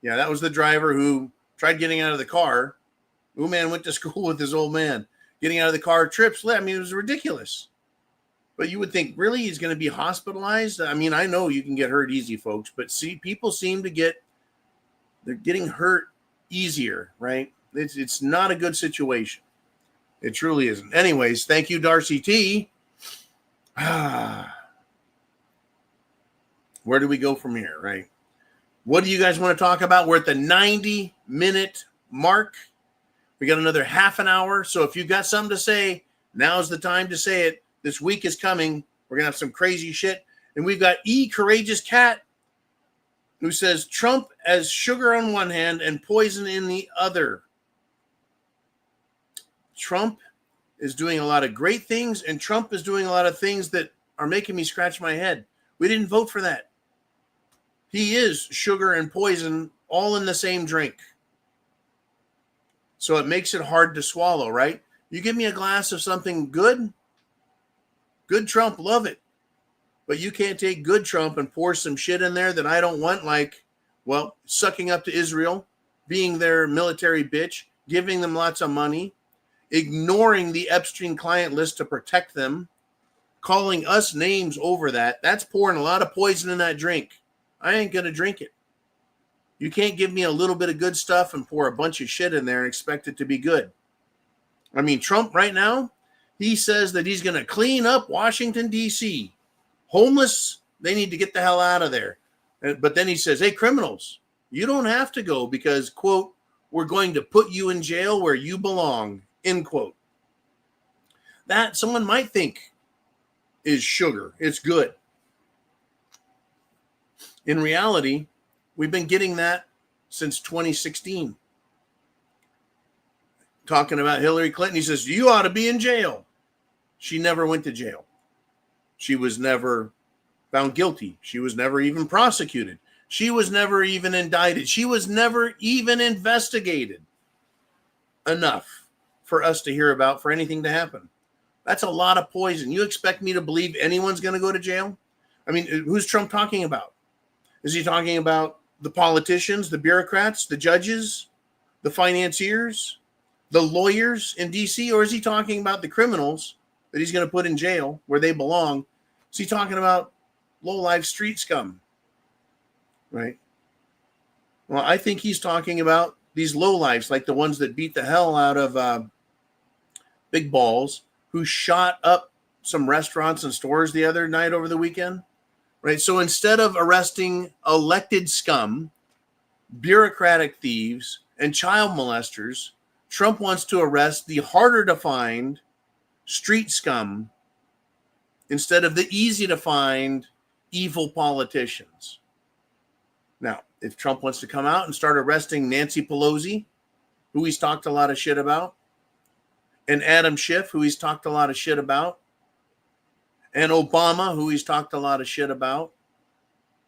Yeah, that was the driver who tried getting out of the car. Ooh, man went to school with his old man. Getting out of the car, trips. I mean, it was ridiculous. But you would think, really, he's going to be hospitalized? I mean, I know you can get hurt easy, folks, but see, people seem to they're getting hurt easier, right? It's not a good situation. It truly isn't. Anyways, thank you, Darcy T. Where do we go from here, right? What do you guys want to talk about? We're at the 90-minute mark. We got another half an hour. So if you've got something to say, now's the time to say it. This week is coming. We're going to have some crazy shit. And we've got Courageous Cat, who says Trump as sugar on one hand and poison in the other. Trump is doing a lot of great things, and Trump is doing a lot of things that are making me scratch my head. We didn't vote for that. He is sugar and poison all in the same drink. So it makes it hard to swallow, right? You give me a glass of something good Trump, love it. But you can't take good Trump and pour some shit in there that I don't want, like, well, sucking up to Israel, being their military bitch, giving them lots of money, ignoring the Epstein client list to protect them, calling us names over that. That's pouring a lot of poison in that drink. I ain't going to drink it. You can't give me a little bit of good stuff and pour a bunch of shit in there and expect it to be good. I mean, Trump right now, he says that he's going to clean up Washington, D.C. Homeless, they need to get the hell out of there. But then he says, hey, criminals, you don't have to go because, quote, we're going to put you in jail where you belong, end quote. That someone might think is sugar. It's good. In reality, we've been getting that since 2016. Talking about Hillary Clinton, he says, you ought to be in jail. She never went to jail. She was never found guilty. She was never even prosecuted. She was never even indicted. She was never even investigated enough for us to hear about, for anything to happen. That's a lot of poison. You expect me to believe anyone's going to go to jail? I mean, who's Trump talking about? Is he talking about the politicians, the bureaucrats, the judges, the financiers, the lawyers in D.C., or is he talking about the criminals that he's going to put in jail where they belong? Is he talking about low-life street scum? Right? Well, I think he's talking about these lowlifes, like the ones that beat the hell out of Big Balls, who shot up some restaurants and stores the other night over the weekend. Right? So instead of arresting elected scum, bureaucratic thieves, and child molesters, Trump wants to arrest the harder to find street scum instead of the easy to find evil politicians. Now, if Trump wants to come out and start arresting Nancy Pelosi, who he's talked a lot of shit about, and Adam Schiff, who he's talked a lot of shit about, and Obama, who he's talked a lot of shit about,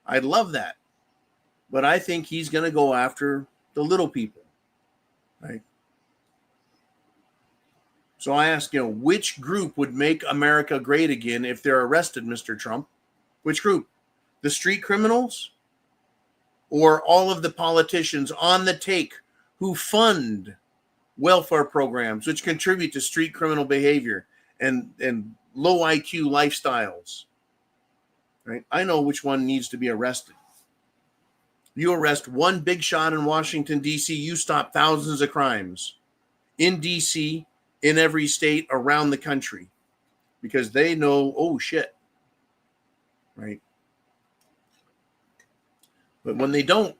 I'd love that. But I think he's going to go after the little people, right? So I ask, which group would make America great again if they're arrested, Mr. Trump? Which group? The street criminals? or all of the politicians on the take who fund welfare programs, which contribute to street criminal behavior and low IQ lifestyles. Right? I know which one needs to be arrested. You arrest one big shot in Washington, D.C., you stop thousands of crimes in D.C., in every state around the country, because they know, oh, shit. Right? But when they don't,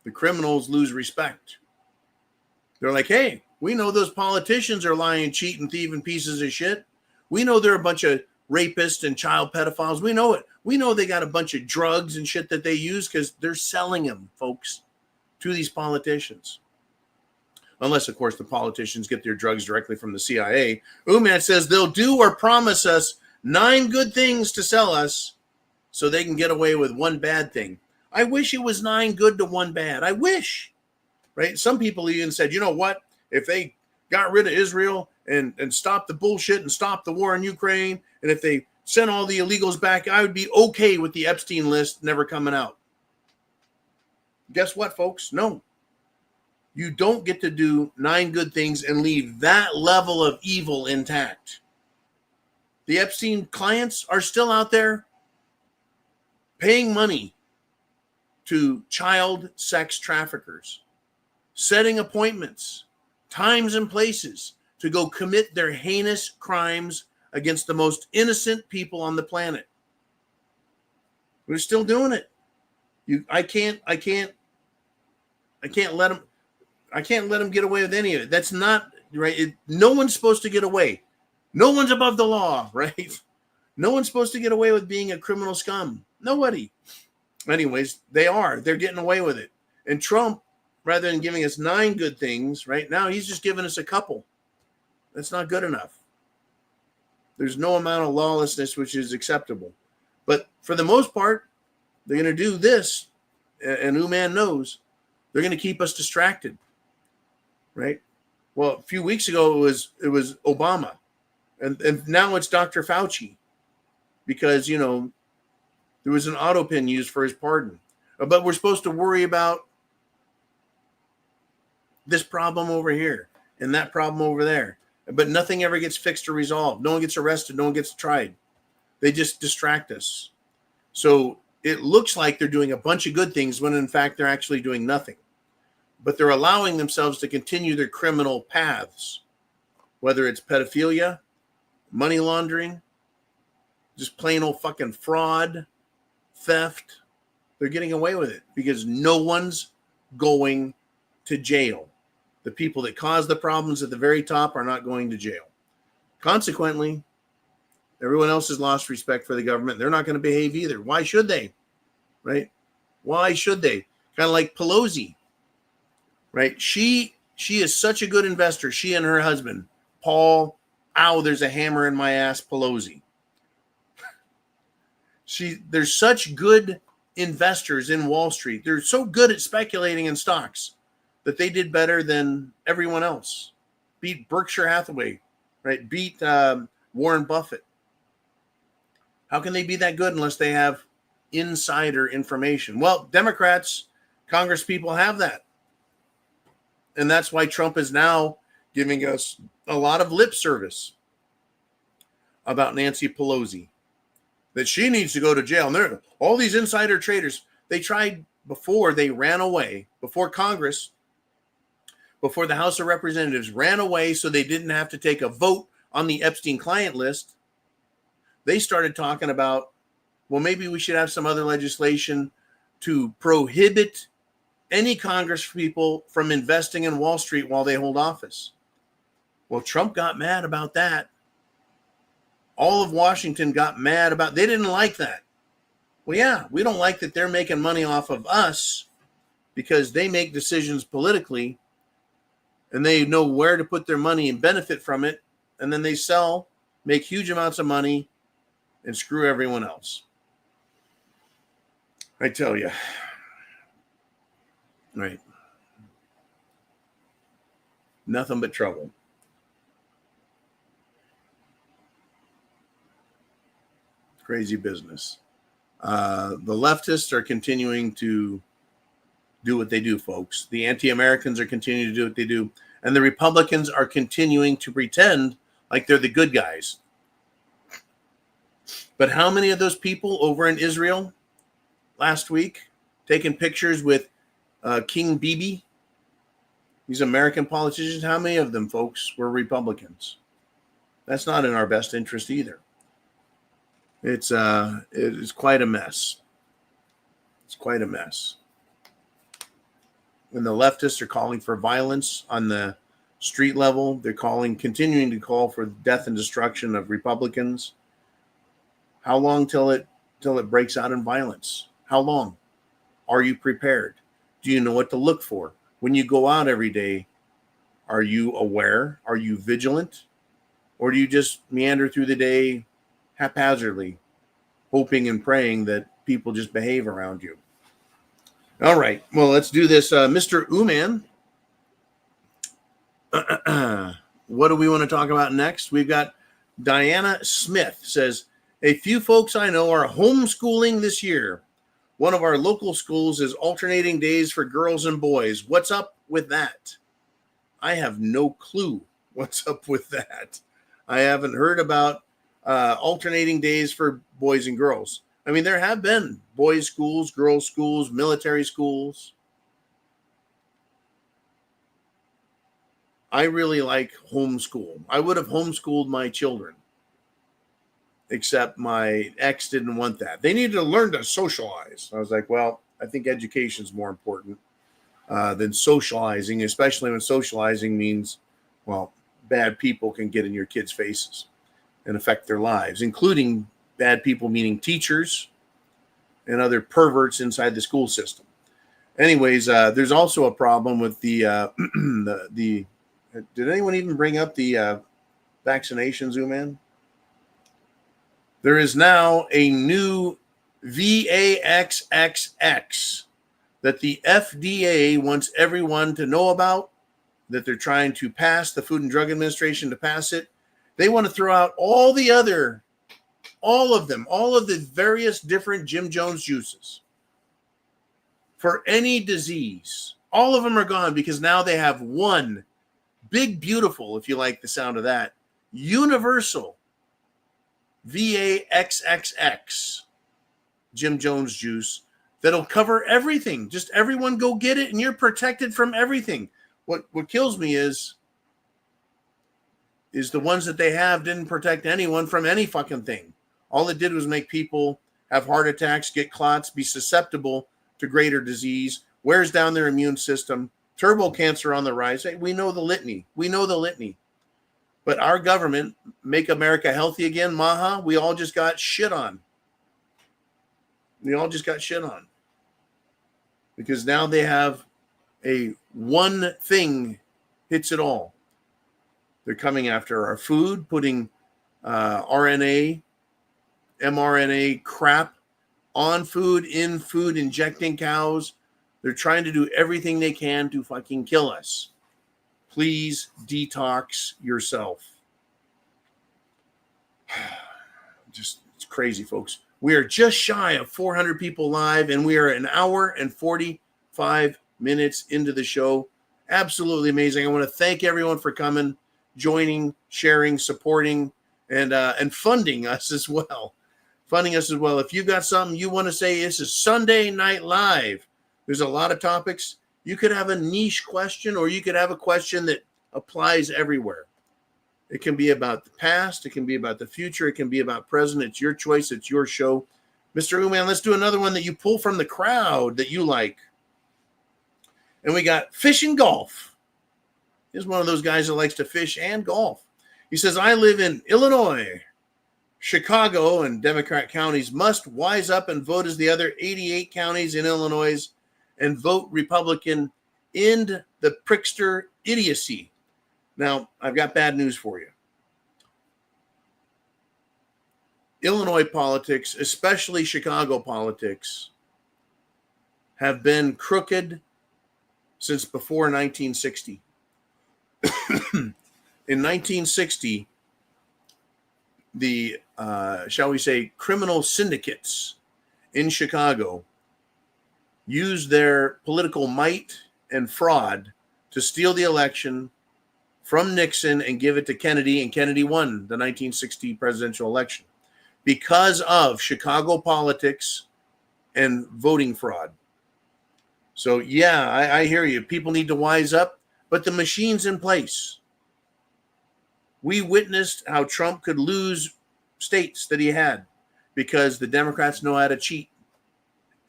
the criminals lose respect. They're like, hey, we know those politicians are lying, cheating, thieving pieces of shit. We know they're a bunch of rapists and child pedophiles. We know it. We know they got a bunch of drugs and shit that they use because they're selling them, folks, to these politicians. Unless, of course, the politicians get their drugs directly from the CIA. Uman says they'll do or promise us 9 good things to sell us so they can get away with one bad thing. I wish it was 9 good to 1 bad. I wish. Right? Some people even said, you know what? If they got rid of Israel and stopped the bullshit and stopped the war in Ukraine, and if they sent all the illegals back, I would be okay with the Epstein list never coming out. Guess what, folks? No. You don't get to do 9 good things and leave that level of evil intact. The Epstein clients are still out there paying money to child sex traffickers, setting appointments, times and places to go commit their heinous crimes against the most innocent people on the planet. We're still doing it. I can't let them get away with any of it. That's not right. No one's supposed to get away. No one's above the law, right? No one's supposed to get away with being a criminal scum. Nobody. Anyways, they're getting away with it. And Trump, rather than giving us 9 good things, right now, he's just giving us a couple. That's not good enough. There's no amount of lawlessness which is acceptable. But for the most part, they're going to do this, and Uman knows, they're going to keep us distracted, right? Well, a few weeks ago, it was Obama, and now it's Dr. Fauci, because, you know, there was an auto pin used for his pardon. But we're supposed to worry about this problem over here and that problem over there. But nothing ever gets fixed or resolved. No one gets arrested. No one gets tried. They just distract us. So it looks like they're doing a bunch of good things when in fact they're actually doing nothing. But they're allowing themselves to continue their criminal paths, whether it's pedophilia, money laundering, just plain old fucking fraud, theft. They're getting away with it because no one's going to jail. The people that cause the problems at the very top are not going to jail. Consequently, everyone else has lost respect for the government. They're not going to behave either. Why should they? Right? Why should they? Kind of like Pelosi. Right? She is such a good investor. She and her husband, Paul, there's a hammer in my ass, Pelosi. There's such good investors in Wall Street. They're so good at speculating in stocks that they did better than everyone else. Beat Berkshire Hathaway, right? Beat Warren Buffett. How can they be that good unless they have insider information? Well, Democrats, Congress people have that. And that's why Trump is now giving us a lot of lip service about Nancy Pelosi, that she needs to go to jail. And all these insider traders, they tried before, they ran away, before Congress, before the House of Representatives ran away so they didn't have to take a vote on the Epstein client list. They started talking about, well, maybe we should have some other legislation to prohibit any Congress people from investing in Wall Street while they hold office. Well, Trump got mad about that. All of Washington got mad about, they didn't like that. Well, yeah, we don't like that they're making money off of us because they make decisions politically and they know where to put their money and benefit from it. And then they sell, make huge amounts of money, and screw everyone else. I tell you. Right. Nothing but trouble. Crazy business. The leftists are continuing to do what they do, folks. The anti-Americans are continuing to do what they do. And the Republicans are continuing to pretend like they're the good guys. But how many of those people over in Israel last week taking pictures with King Bibi, these American politicians, how many of them, folks, were Republicans? That's not in our best interest either. It is quite a mess. It's quite a mess. When the leftists are calling for violence on the street level, they're continuing to call for death and destruction of Republicans. How long till it breaks out in violence? How long? Are you prepared? Do you know what to look for? When you go out every day, are you aware? Are you vigilant? Or do you just meander through the day haphazardly, hoping and praying that people just behave around you? All right. Well, let's do this. Mr. Uman, what do we want to talk about next? We've got Diana Smith says, a few folks I know are homeschooling this year. One of our local schools is alternating days for girls and boys. What's up with that? I have no clue what's up with that. I haven't heard about alternating days for boys and girls. I mean, there have been boys' schools, girls' schools, military schools. I really like homeschool. I would have homeschooled my children, except my ex didn't want that. They needed to learn to socialize. I was like, well, I think education is more important than socializing, especially when socializing means, well, bad people can get in your kids' faces and affect their lives, including bad people, meaning teachers and other perverts inside the school system. Anyways, there's also a problem with the did anyone even bring up the vaccinations, Uman? There is now a new VAXXX that the FDA wants everyone to know about, that they're trying to pass, the Food and Drug Administration to pass it. They want to throw out all the various different Jim Jones juices for any disease. All of them are gone because now they have one big, beautiful, if you like the sound of that, universal VAXXX Jim Jones juice that'll cover everything. Just everyone go get it and you're protected from everything. What kills me is the ones that they have didn't protect anyone from any fucking thing. All it did was make people have heart attacks, get clots, be susceptible to greater disease, wears down their immune system, turbo cancer on the rise. We know the litany. But our government, Make America Healthy Again, Maha, we all just got shit on. Because now they have a one thing hits it all. They're coming after our food, putting RNA, mRNA crap on food, in food, injecting cows. They're trying to do everything they can to fucking kill us. Please detox yourself. Just, it's crazy, folks. We are just shy of 400 people live, and we are an hour and 45 minutes into the show. Absolutely amazing. I want to thank everyone for coming, joining, sharing, supporting, and funding us as well. If you've got something you want to say, this is Sunday Night Live. There's a lot of topics. You could have a niche question, or you could have a question that applies everywhere. It can be about the past. It can be about the future. It can be about present. It's your choice. It's your show. Mr. Uman, let's do another one that you pull from the crowd that you like. And we got fish and golf. He's one of those guys that likes to fish and golf. He says, I live in Illinois. Chicago and Democrat counties must wise up and vote as the other 88 counties in Illinois and vote Republican. End the prickster idiocy. Now, I've got bad news for you. Illinois politics, especially Chicago politics, have been crooked since before 1960. In 1960, the, shall we say, criminal syndicates in Chicago used their political might and fraud to steal the election from Nixon and give it to Kennedy, and Kennedy won the 1960 presidential election because of Chicago politics and voting fraud. So, yeah, I hear you. People need to wise up, but the machine's in place. We witnessed how Trump could lose states that he had because the Democrats know how to cheat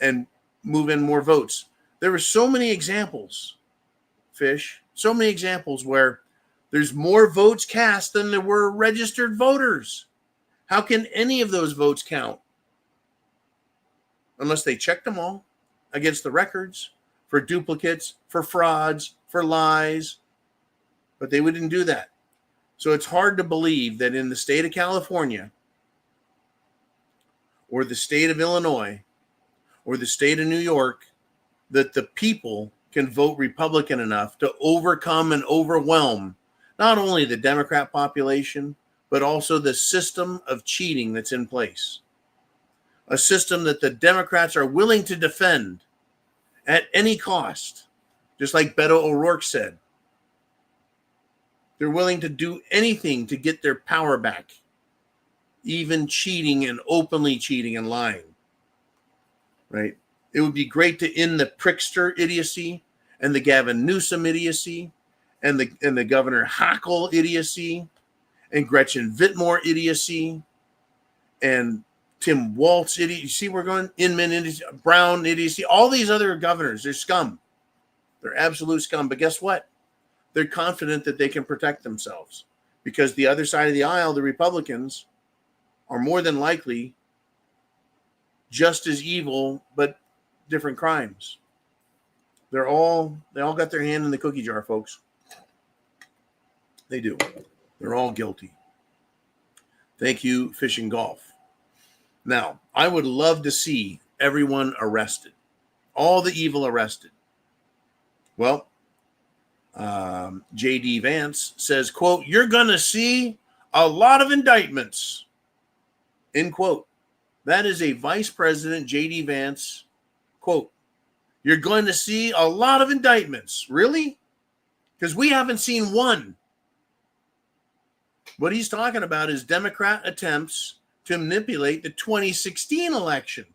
and move in more votes. There were so many examples, Fish, so many examples where there's more votes cast than there were registered voters. How can any of those votes count? Unless they checked them all against the records for duplicates, for frauds, for lies. But they wouldn't do that. So it's hard to believe that in the state of California or the state of Illinois or the state of New York that the people can vote Republican enough to overcome and overwhelm not only the Democrat population, but also the system of cheating that's in place. A system that the Democrats are willing to defend at any cost, just like Beto O'Rourke said. They're willing to do anything to get their power back, even cheating and openly cheating and lying, right? It would be great to end the Prickster idiocy and the Gavin Newsom idiocy and the Governor Hochul idiocy and Gretchen Whitmer idiocy and Tim Walz idiocy. You see, we're going Inman idiocy, Brown idiocy. All these other governors, they're scum. They're absolute scum. But guess what? They're confident that they can protect themselves because the other side of the aisle, the Republicans, are more than likely just as evil, but different crimes. They all got their hand in the cookie jar, folks. They do. They're all guilty. Thank you, Fish and Golf. Now, I would love to see everyone arrested, all the evil arrested. Well, J.D. Vance says, quote, "You're going to see a lot of indictments," end quote. That is a Vice President, J.D. Vance, quote. "You're going to see a lot of indictments." Really? Because we haven't seen one. What he's talking about is Democrat attempts to manipulate the 2016 election.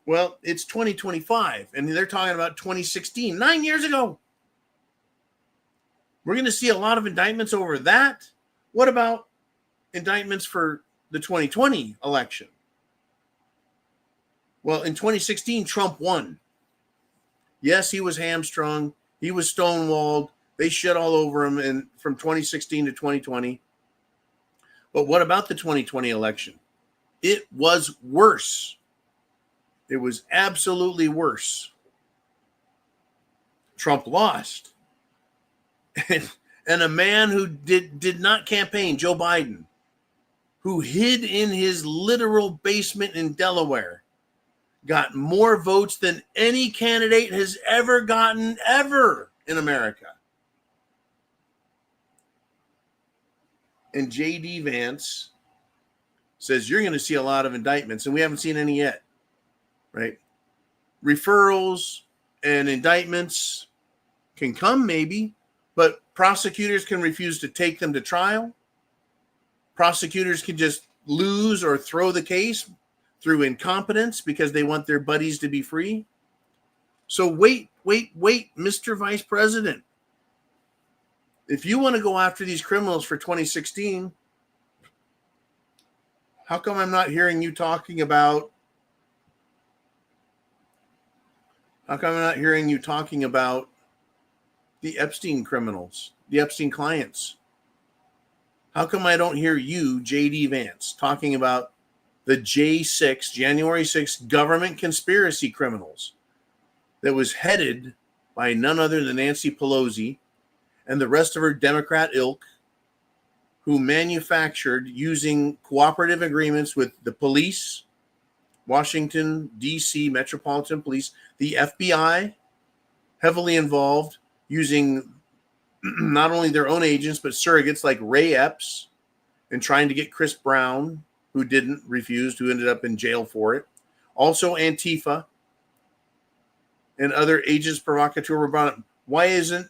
Well, it's 2025, and they're talking about 2016, 9 years ago. We're going to see a lot of indictments over that. What about indictments for the 2020 election? Well, in 2016, Trump won. Yes, he was hamstrung. He was stonewalled. They shit all over him from 2016 to 2020. But what about the 2020 election? It was worse. It was absolutely worse. Trump lost. And a man who did not campaign, Joe Biden, who hid in his literal basement in Delaware, got more votes than any candidate has ever gotten ever in America. And J.D. Vance says you're going to see a lot of indictments, and we haven't seen any yet, right? Referrals and indictments can come maybe, but prosecutors can refuse to take them to trial. Prosecutors can just lose or throw the case through incompetence because they want their buddies to be free. So wait, Mr. Vice President. If you want to go after these criminals for 2016, how come I'm not hearing you talking about the Epstein criminals, the Epstein clients? How come I don't hear you, J.D. Vance, talking about the January 6th government conspiracy criminals that was headed by none other than Nancy Pelosi and the rest of her Democrat ilk, who manufactured using cooperative agreements with the police, Washington, D.C. Metropolitan Police, the FBI, heavily involved, using not only their own agents, but surrogates like Ray Epps, and trying to get Chris Brown who didn't, refused, who ended up in jail for it. Also, Antifa and other agents provocateur were brought up. Why isn't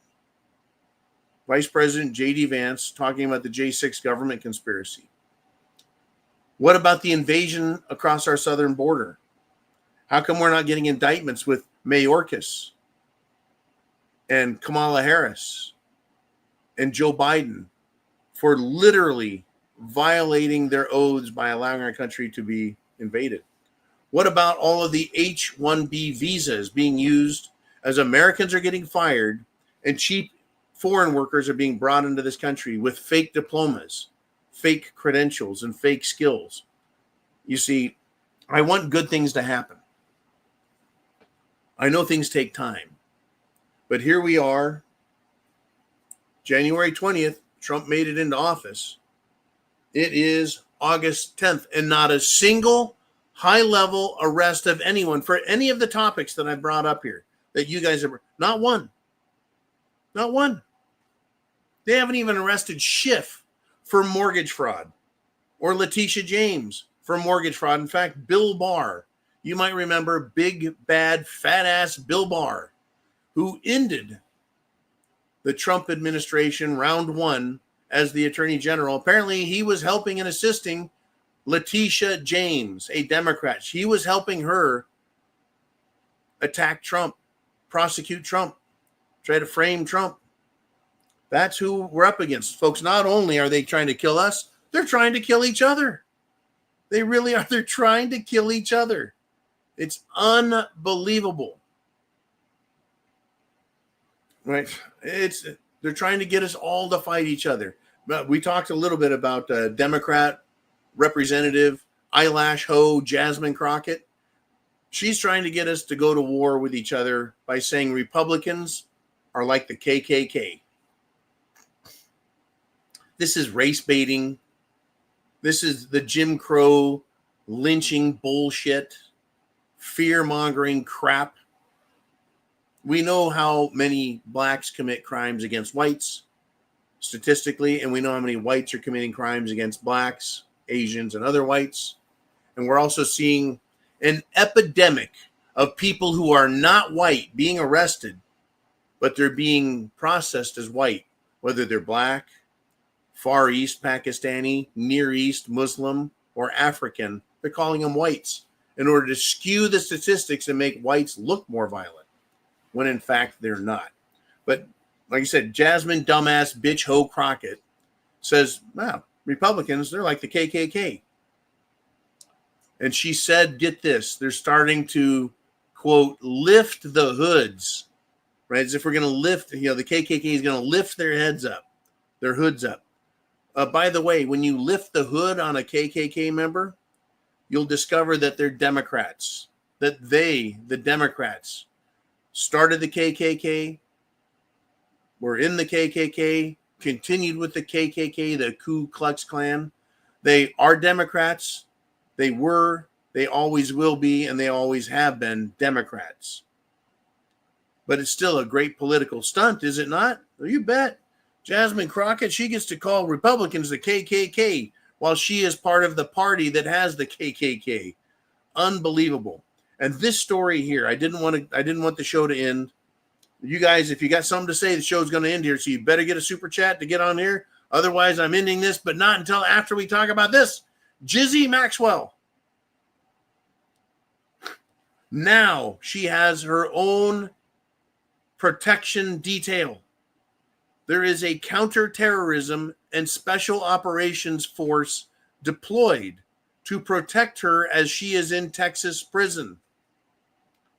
Vice President J.D. Vance talking about the J6 government conspiracy? What about the invasion across our southern border? How come we're not getting indictments with Mayorkas and Kamala Harris and Joe Biden for literally violating their oaths by allowing our country to be invaded? What about all of the H-1B visas being used as Americans are getting fired and cheap foreign workers are being brought into this country with fake diplomas, fake credentials, and fake skills? You see, I want good things to happen. I know things take time, but here we are, January 20th, Trump made it into office. It is August 10th, and not a single high-level arrest of anyone for any of the topics that I brought up here that you guys have. Not one. Not one. They haven't even arrested Schiff for mortgage fraud or Letitia James for mortgage fraud. In fact, Bill Barr, you might remember big, bad, fat-ass Bill Barr, who ended the Trump administration round one as the Attorney General. Apparently, he was helping and assisting Letitia James, a Democrat. He was helping her attack Trump, prosecute Trump, try to frame Trump. That's who we're up against, folks. Not only are they trying to kill us, they're trying to kill each other. They really are. They're trying to kill each other. It's unbelievable. Right? They're trying to get us all to fight each other. But we talked a little bit about Democrat Representative Eyelash Ho Jasmine Crockett. She's trying to get us to go to war with each other by saying Republicans are like the KKK. This is race baiting. This is the Jim Crow lynching bullshit, fear-mongering crap. We know how many blacks commit crimes against whites statistically, and we know how many whites are committing crimes against blacks, Asians, and other whites. And we're also seeing an epidemic of people who are not white being arrested, but they're being processed as white, whether they're black, Far East Pakistani, Near East Muslim, or African. They're calling them whites in order to skew the statistics and make whites look more violent, when in fact they're not. But like I said, Jasmine dumbass bitch Ho Crockett says, wow, Republicans, they're like the KKK. And she said, get this, they're starting to, quote, lift the hoods, right? As if we're going to lift, the KKK is going to lift their heads up, their hoods up. By the way, when you lift the hood on a KKK member, you'll discover that they're Democrats, that they, the Democrats, started the KKK, were in the KKK, continued with the KKK, the Ku Klux Klan. They are Democrats. They were, they always will be, and they always have been Democrats. But it's still a great political stunt, is it not? Well, you bet. Jasmine Crockett, she gets to call Republicans the KKK while she is part of the party that has the KKK. Unbelievable. And this story here, I didn't want the show to end. You guys, if you got something to say, the show's going to end here, so you better get a super chat to get on here. Otherwise, I'm ending this, but not until after we talk about this. Jizzy Maxwell. Now she has her own protection detail. There is a counterterrorism and special operations force deployed to protect her as she is in Texas prison.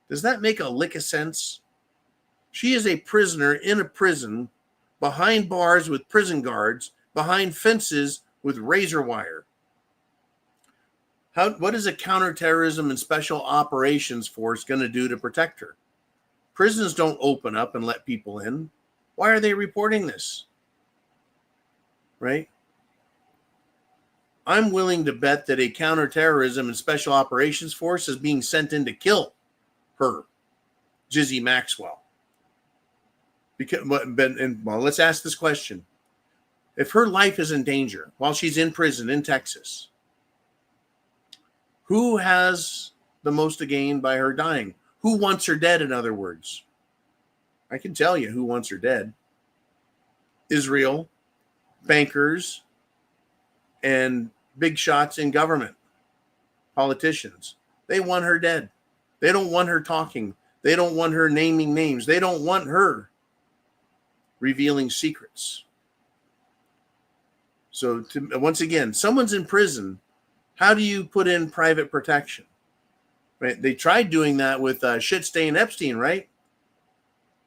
Does that make a lick of sense? She is a prisoner in a prison, behind bars with prison guards, behind fences with razor wire. What is a counterterrorism and special operations force going to do to protect her? Prisons don't open up and let people in. Why are they reporting this? Right? I'm willing to bet that a counterterrorism and special operations force is being sent in to kill her, Jizzy Maxwell. Well, let's ask this question. If her life is in danger while she's in prison in Texas, Who has the most to gain by her dying? Who wants her dead, in other words? I can tell you who wants her dead. Israel, bankers, and big shots in government, politicians. They want her dead. They don't want her talking. They don't want her naming names. They don't want her revealing secrets. So once again, someone's in prison. How do you put in private protection? Right? They tried doing that with shit-stain Epstein, right?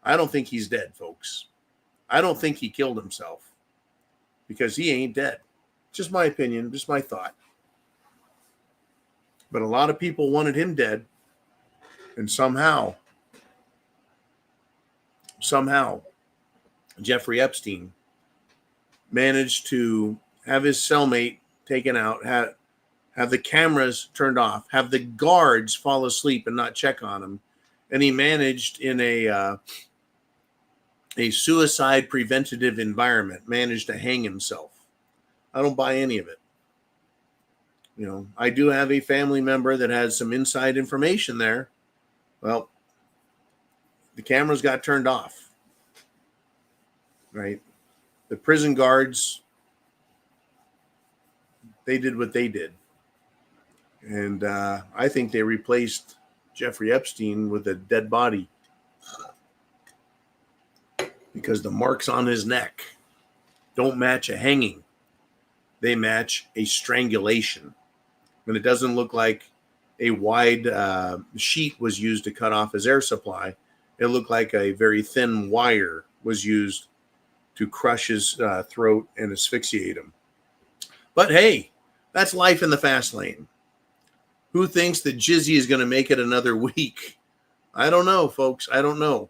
I don't think he's dead, folks. I don't think he killed himself because he ain't dead. Just my opinion, just my thought. But a lot of people wanted him dead, and somehow, Jeffrey Epstein managed to have his cellmate taken out, have the cameras turned off, have the guards fall asleep and not check on him, and he managed in a suicide preventative environment, managed to hang himself. I don't buy any of it. You know, I do have a family member that has some inside information there. Well, the cameras got turned off, right? The prison guards, they did what they did. And I think they replaced Jeffrey Epstein with a dead body because the marks on his neck don't match a hanging. They match a strangulation. And it doesn't look like a wide sheet was used to cut off his air supply. It looked like a very thin wire was used to crush his throat and asphyxiate him. But hey, that's life in the fast lane. Who thinks that Jizzy is going to make it another week? I don't know, folks. I don't know.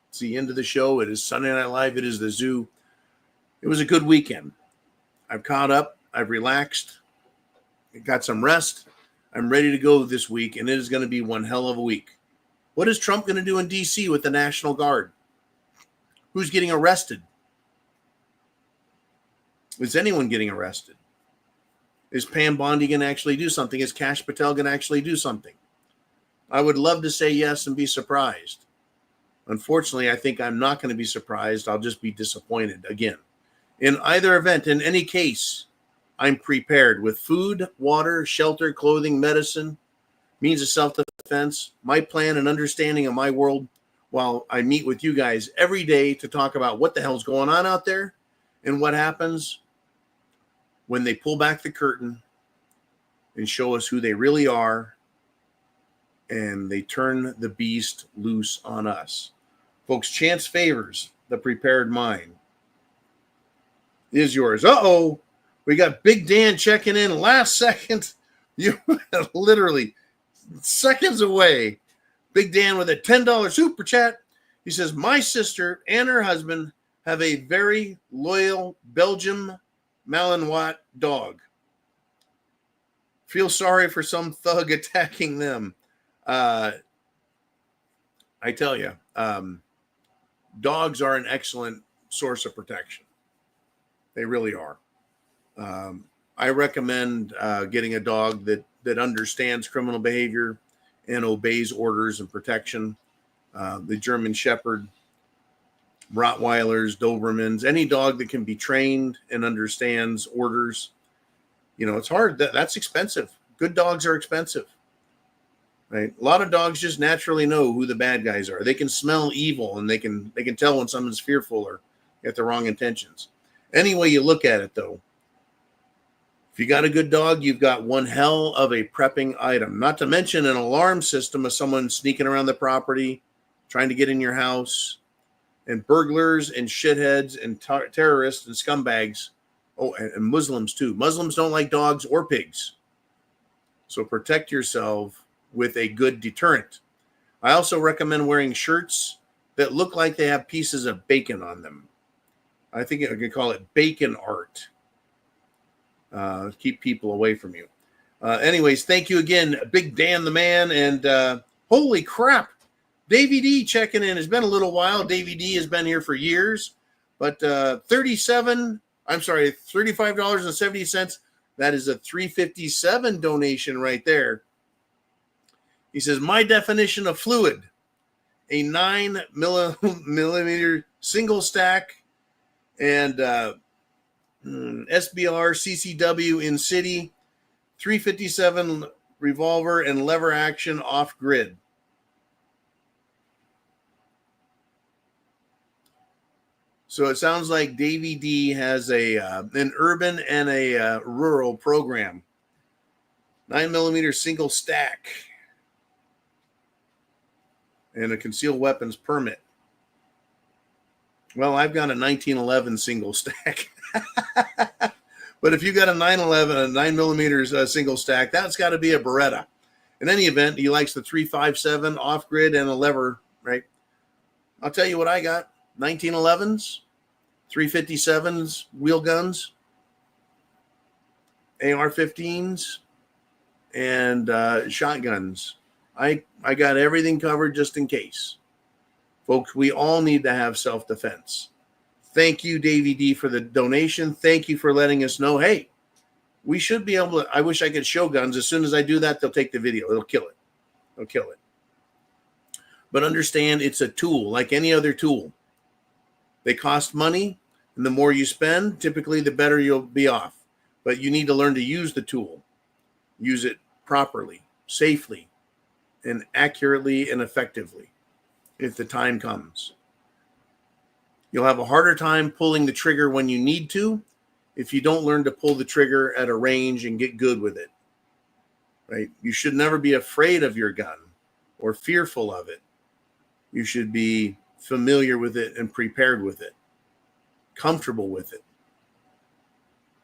It's the end of the show. It is Sunday Night Live. It is the zoo. It was a good weekend. I've caught up. I've relaxed. I got some rest. I'm ready to go this week, and it is going to be one hell of a week. What is Trump going to do in D.C. with the National Guard? Who's getting arrested? Is anyone getting arrested? Is Pam Bondi going to actually do something? Is Kash Patel going to actually do something? I would love to say yes and be surprised. Unfortunately, I think I'm not going to be surprised. I'll just be disappointed again. In either event, in any case, I'm prepared with food, water, shelter, clothing, medicine, means of self-defense, my plan and understanding of my world, while I meet with you guys every day to talk about what the hell's going on out there and what happens when they pull back the curtain and show us who they really are and they turn the beast loose on us. Folks, chance favors the prepared mind. Is yours. Uh-oh. We got Big Dan checking in last second. You literally seconds away. Big Dan with a $10 super chat. He says, my sister and her husband have a very loyal Belgian Malinois dog. Feel sorry for some thug attacking them. I tell you, dogs are an excellent source of protection. They really are. I recommend getting a dog that understands criminal behavior and obeys orders and protection. The German Shepherd, Rottweilers, Dobermans, any dog that can be trained and understands orders. You know, it's hard. That's expensive. Good dogs are expensive. Right? A lot of dogs just naturally know who the bad guys are. They can smell evil and they can tell when someone's fearful or got the wrong intentions. Any way you look at it, though, if you got a good dog, you've got one hell of a prepping item. Not to mention an alarm system of someone sneaking around the property, trying to get in your house, and burglars and shitheads and terrorists and scumbags. Oh, and Muslims too. Muslims don't like dogs or pigs. So protect yourself with a good deterrent. I also recommend wearing shirts that look like they have pieces of bacon on them. I think I could call it bacon art. Keep people away from you. Anyways, thank you again, Big Dan the Man. And holy crap, Davey D checking in. It's been a little while. Davey D has been here for years. But $35.70. That is a 357 donation right there. He says, my definition of fluid, a 9 millimeter single stack and SBR CCW in city, 357 revolver and lever action off grid. So it sounds like Davey D has an urban and a rural program. 9 millimeter single stack and a concealed weapons permit. Well, I've got a 1911 single stack. But if you got a 911, a 9 millimeters single stack, that's got to be a Beretta. In any event, he likes the 357 off grid and a lever, right? I'll tell you what I got. 1911s, 357s, wheel guns, AR-15s, and shotguns. I got everything covered just in case. Folks, we all need to have self-defense. Thank you, Davey D, for the donation. Thank you for letting us know, hey, we should be able to, I wish I could show guns. As soon as I do that, they'll take the video. It'll kill it. They'll kill it. But understand it's a tool like any other tool. They cost money, and the more you spend, typically the better you'll be off. But you need to learn to use the tool. Use it properly, safely, and accurately and effectively if the time comes. You'll have a harder time pulling the trigger when you need to if you don't learn to pull the trigger at a range and get good with it. Right? You should never be afraid of your gun or fearful of it. You should be familiar with it and prepared with it, comfortable with it.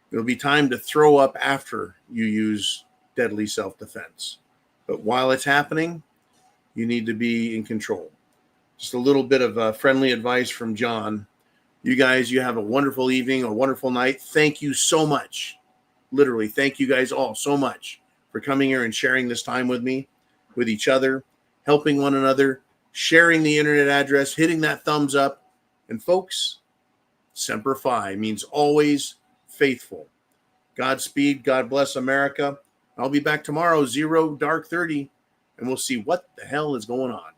There'll be time to throw up after you use deadly self-defense. But while it's happening, you need to be in control. Just a little bit of friendly advice from John. You guys, you have a wonderful evening, a wonderful night. Thank you so much. Literally, thank you guys all so much for coming here and sharing this time with me, with each other, helping one another, sharing the internet address, hitting that thumbs up. And folks, Semper Fi means always faithful. Godspeed. God bless America. I'll be back tomorrow, 0 dark 30, and we'll see what the hell is going on.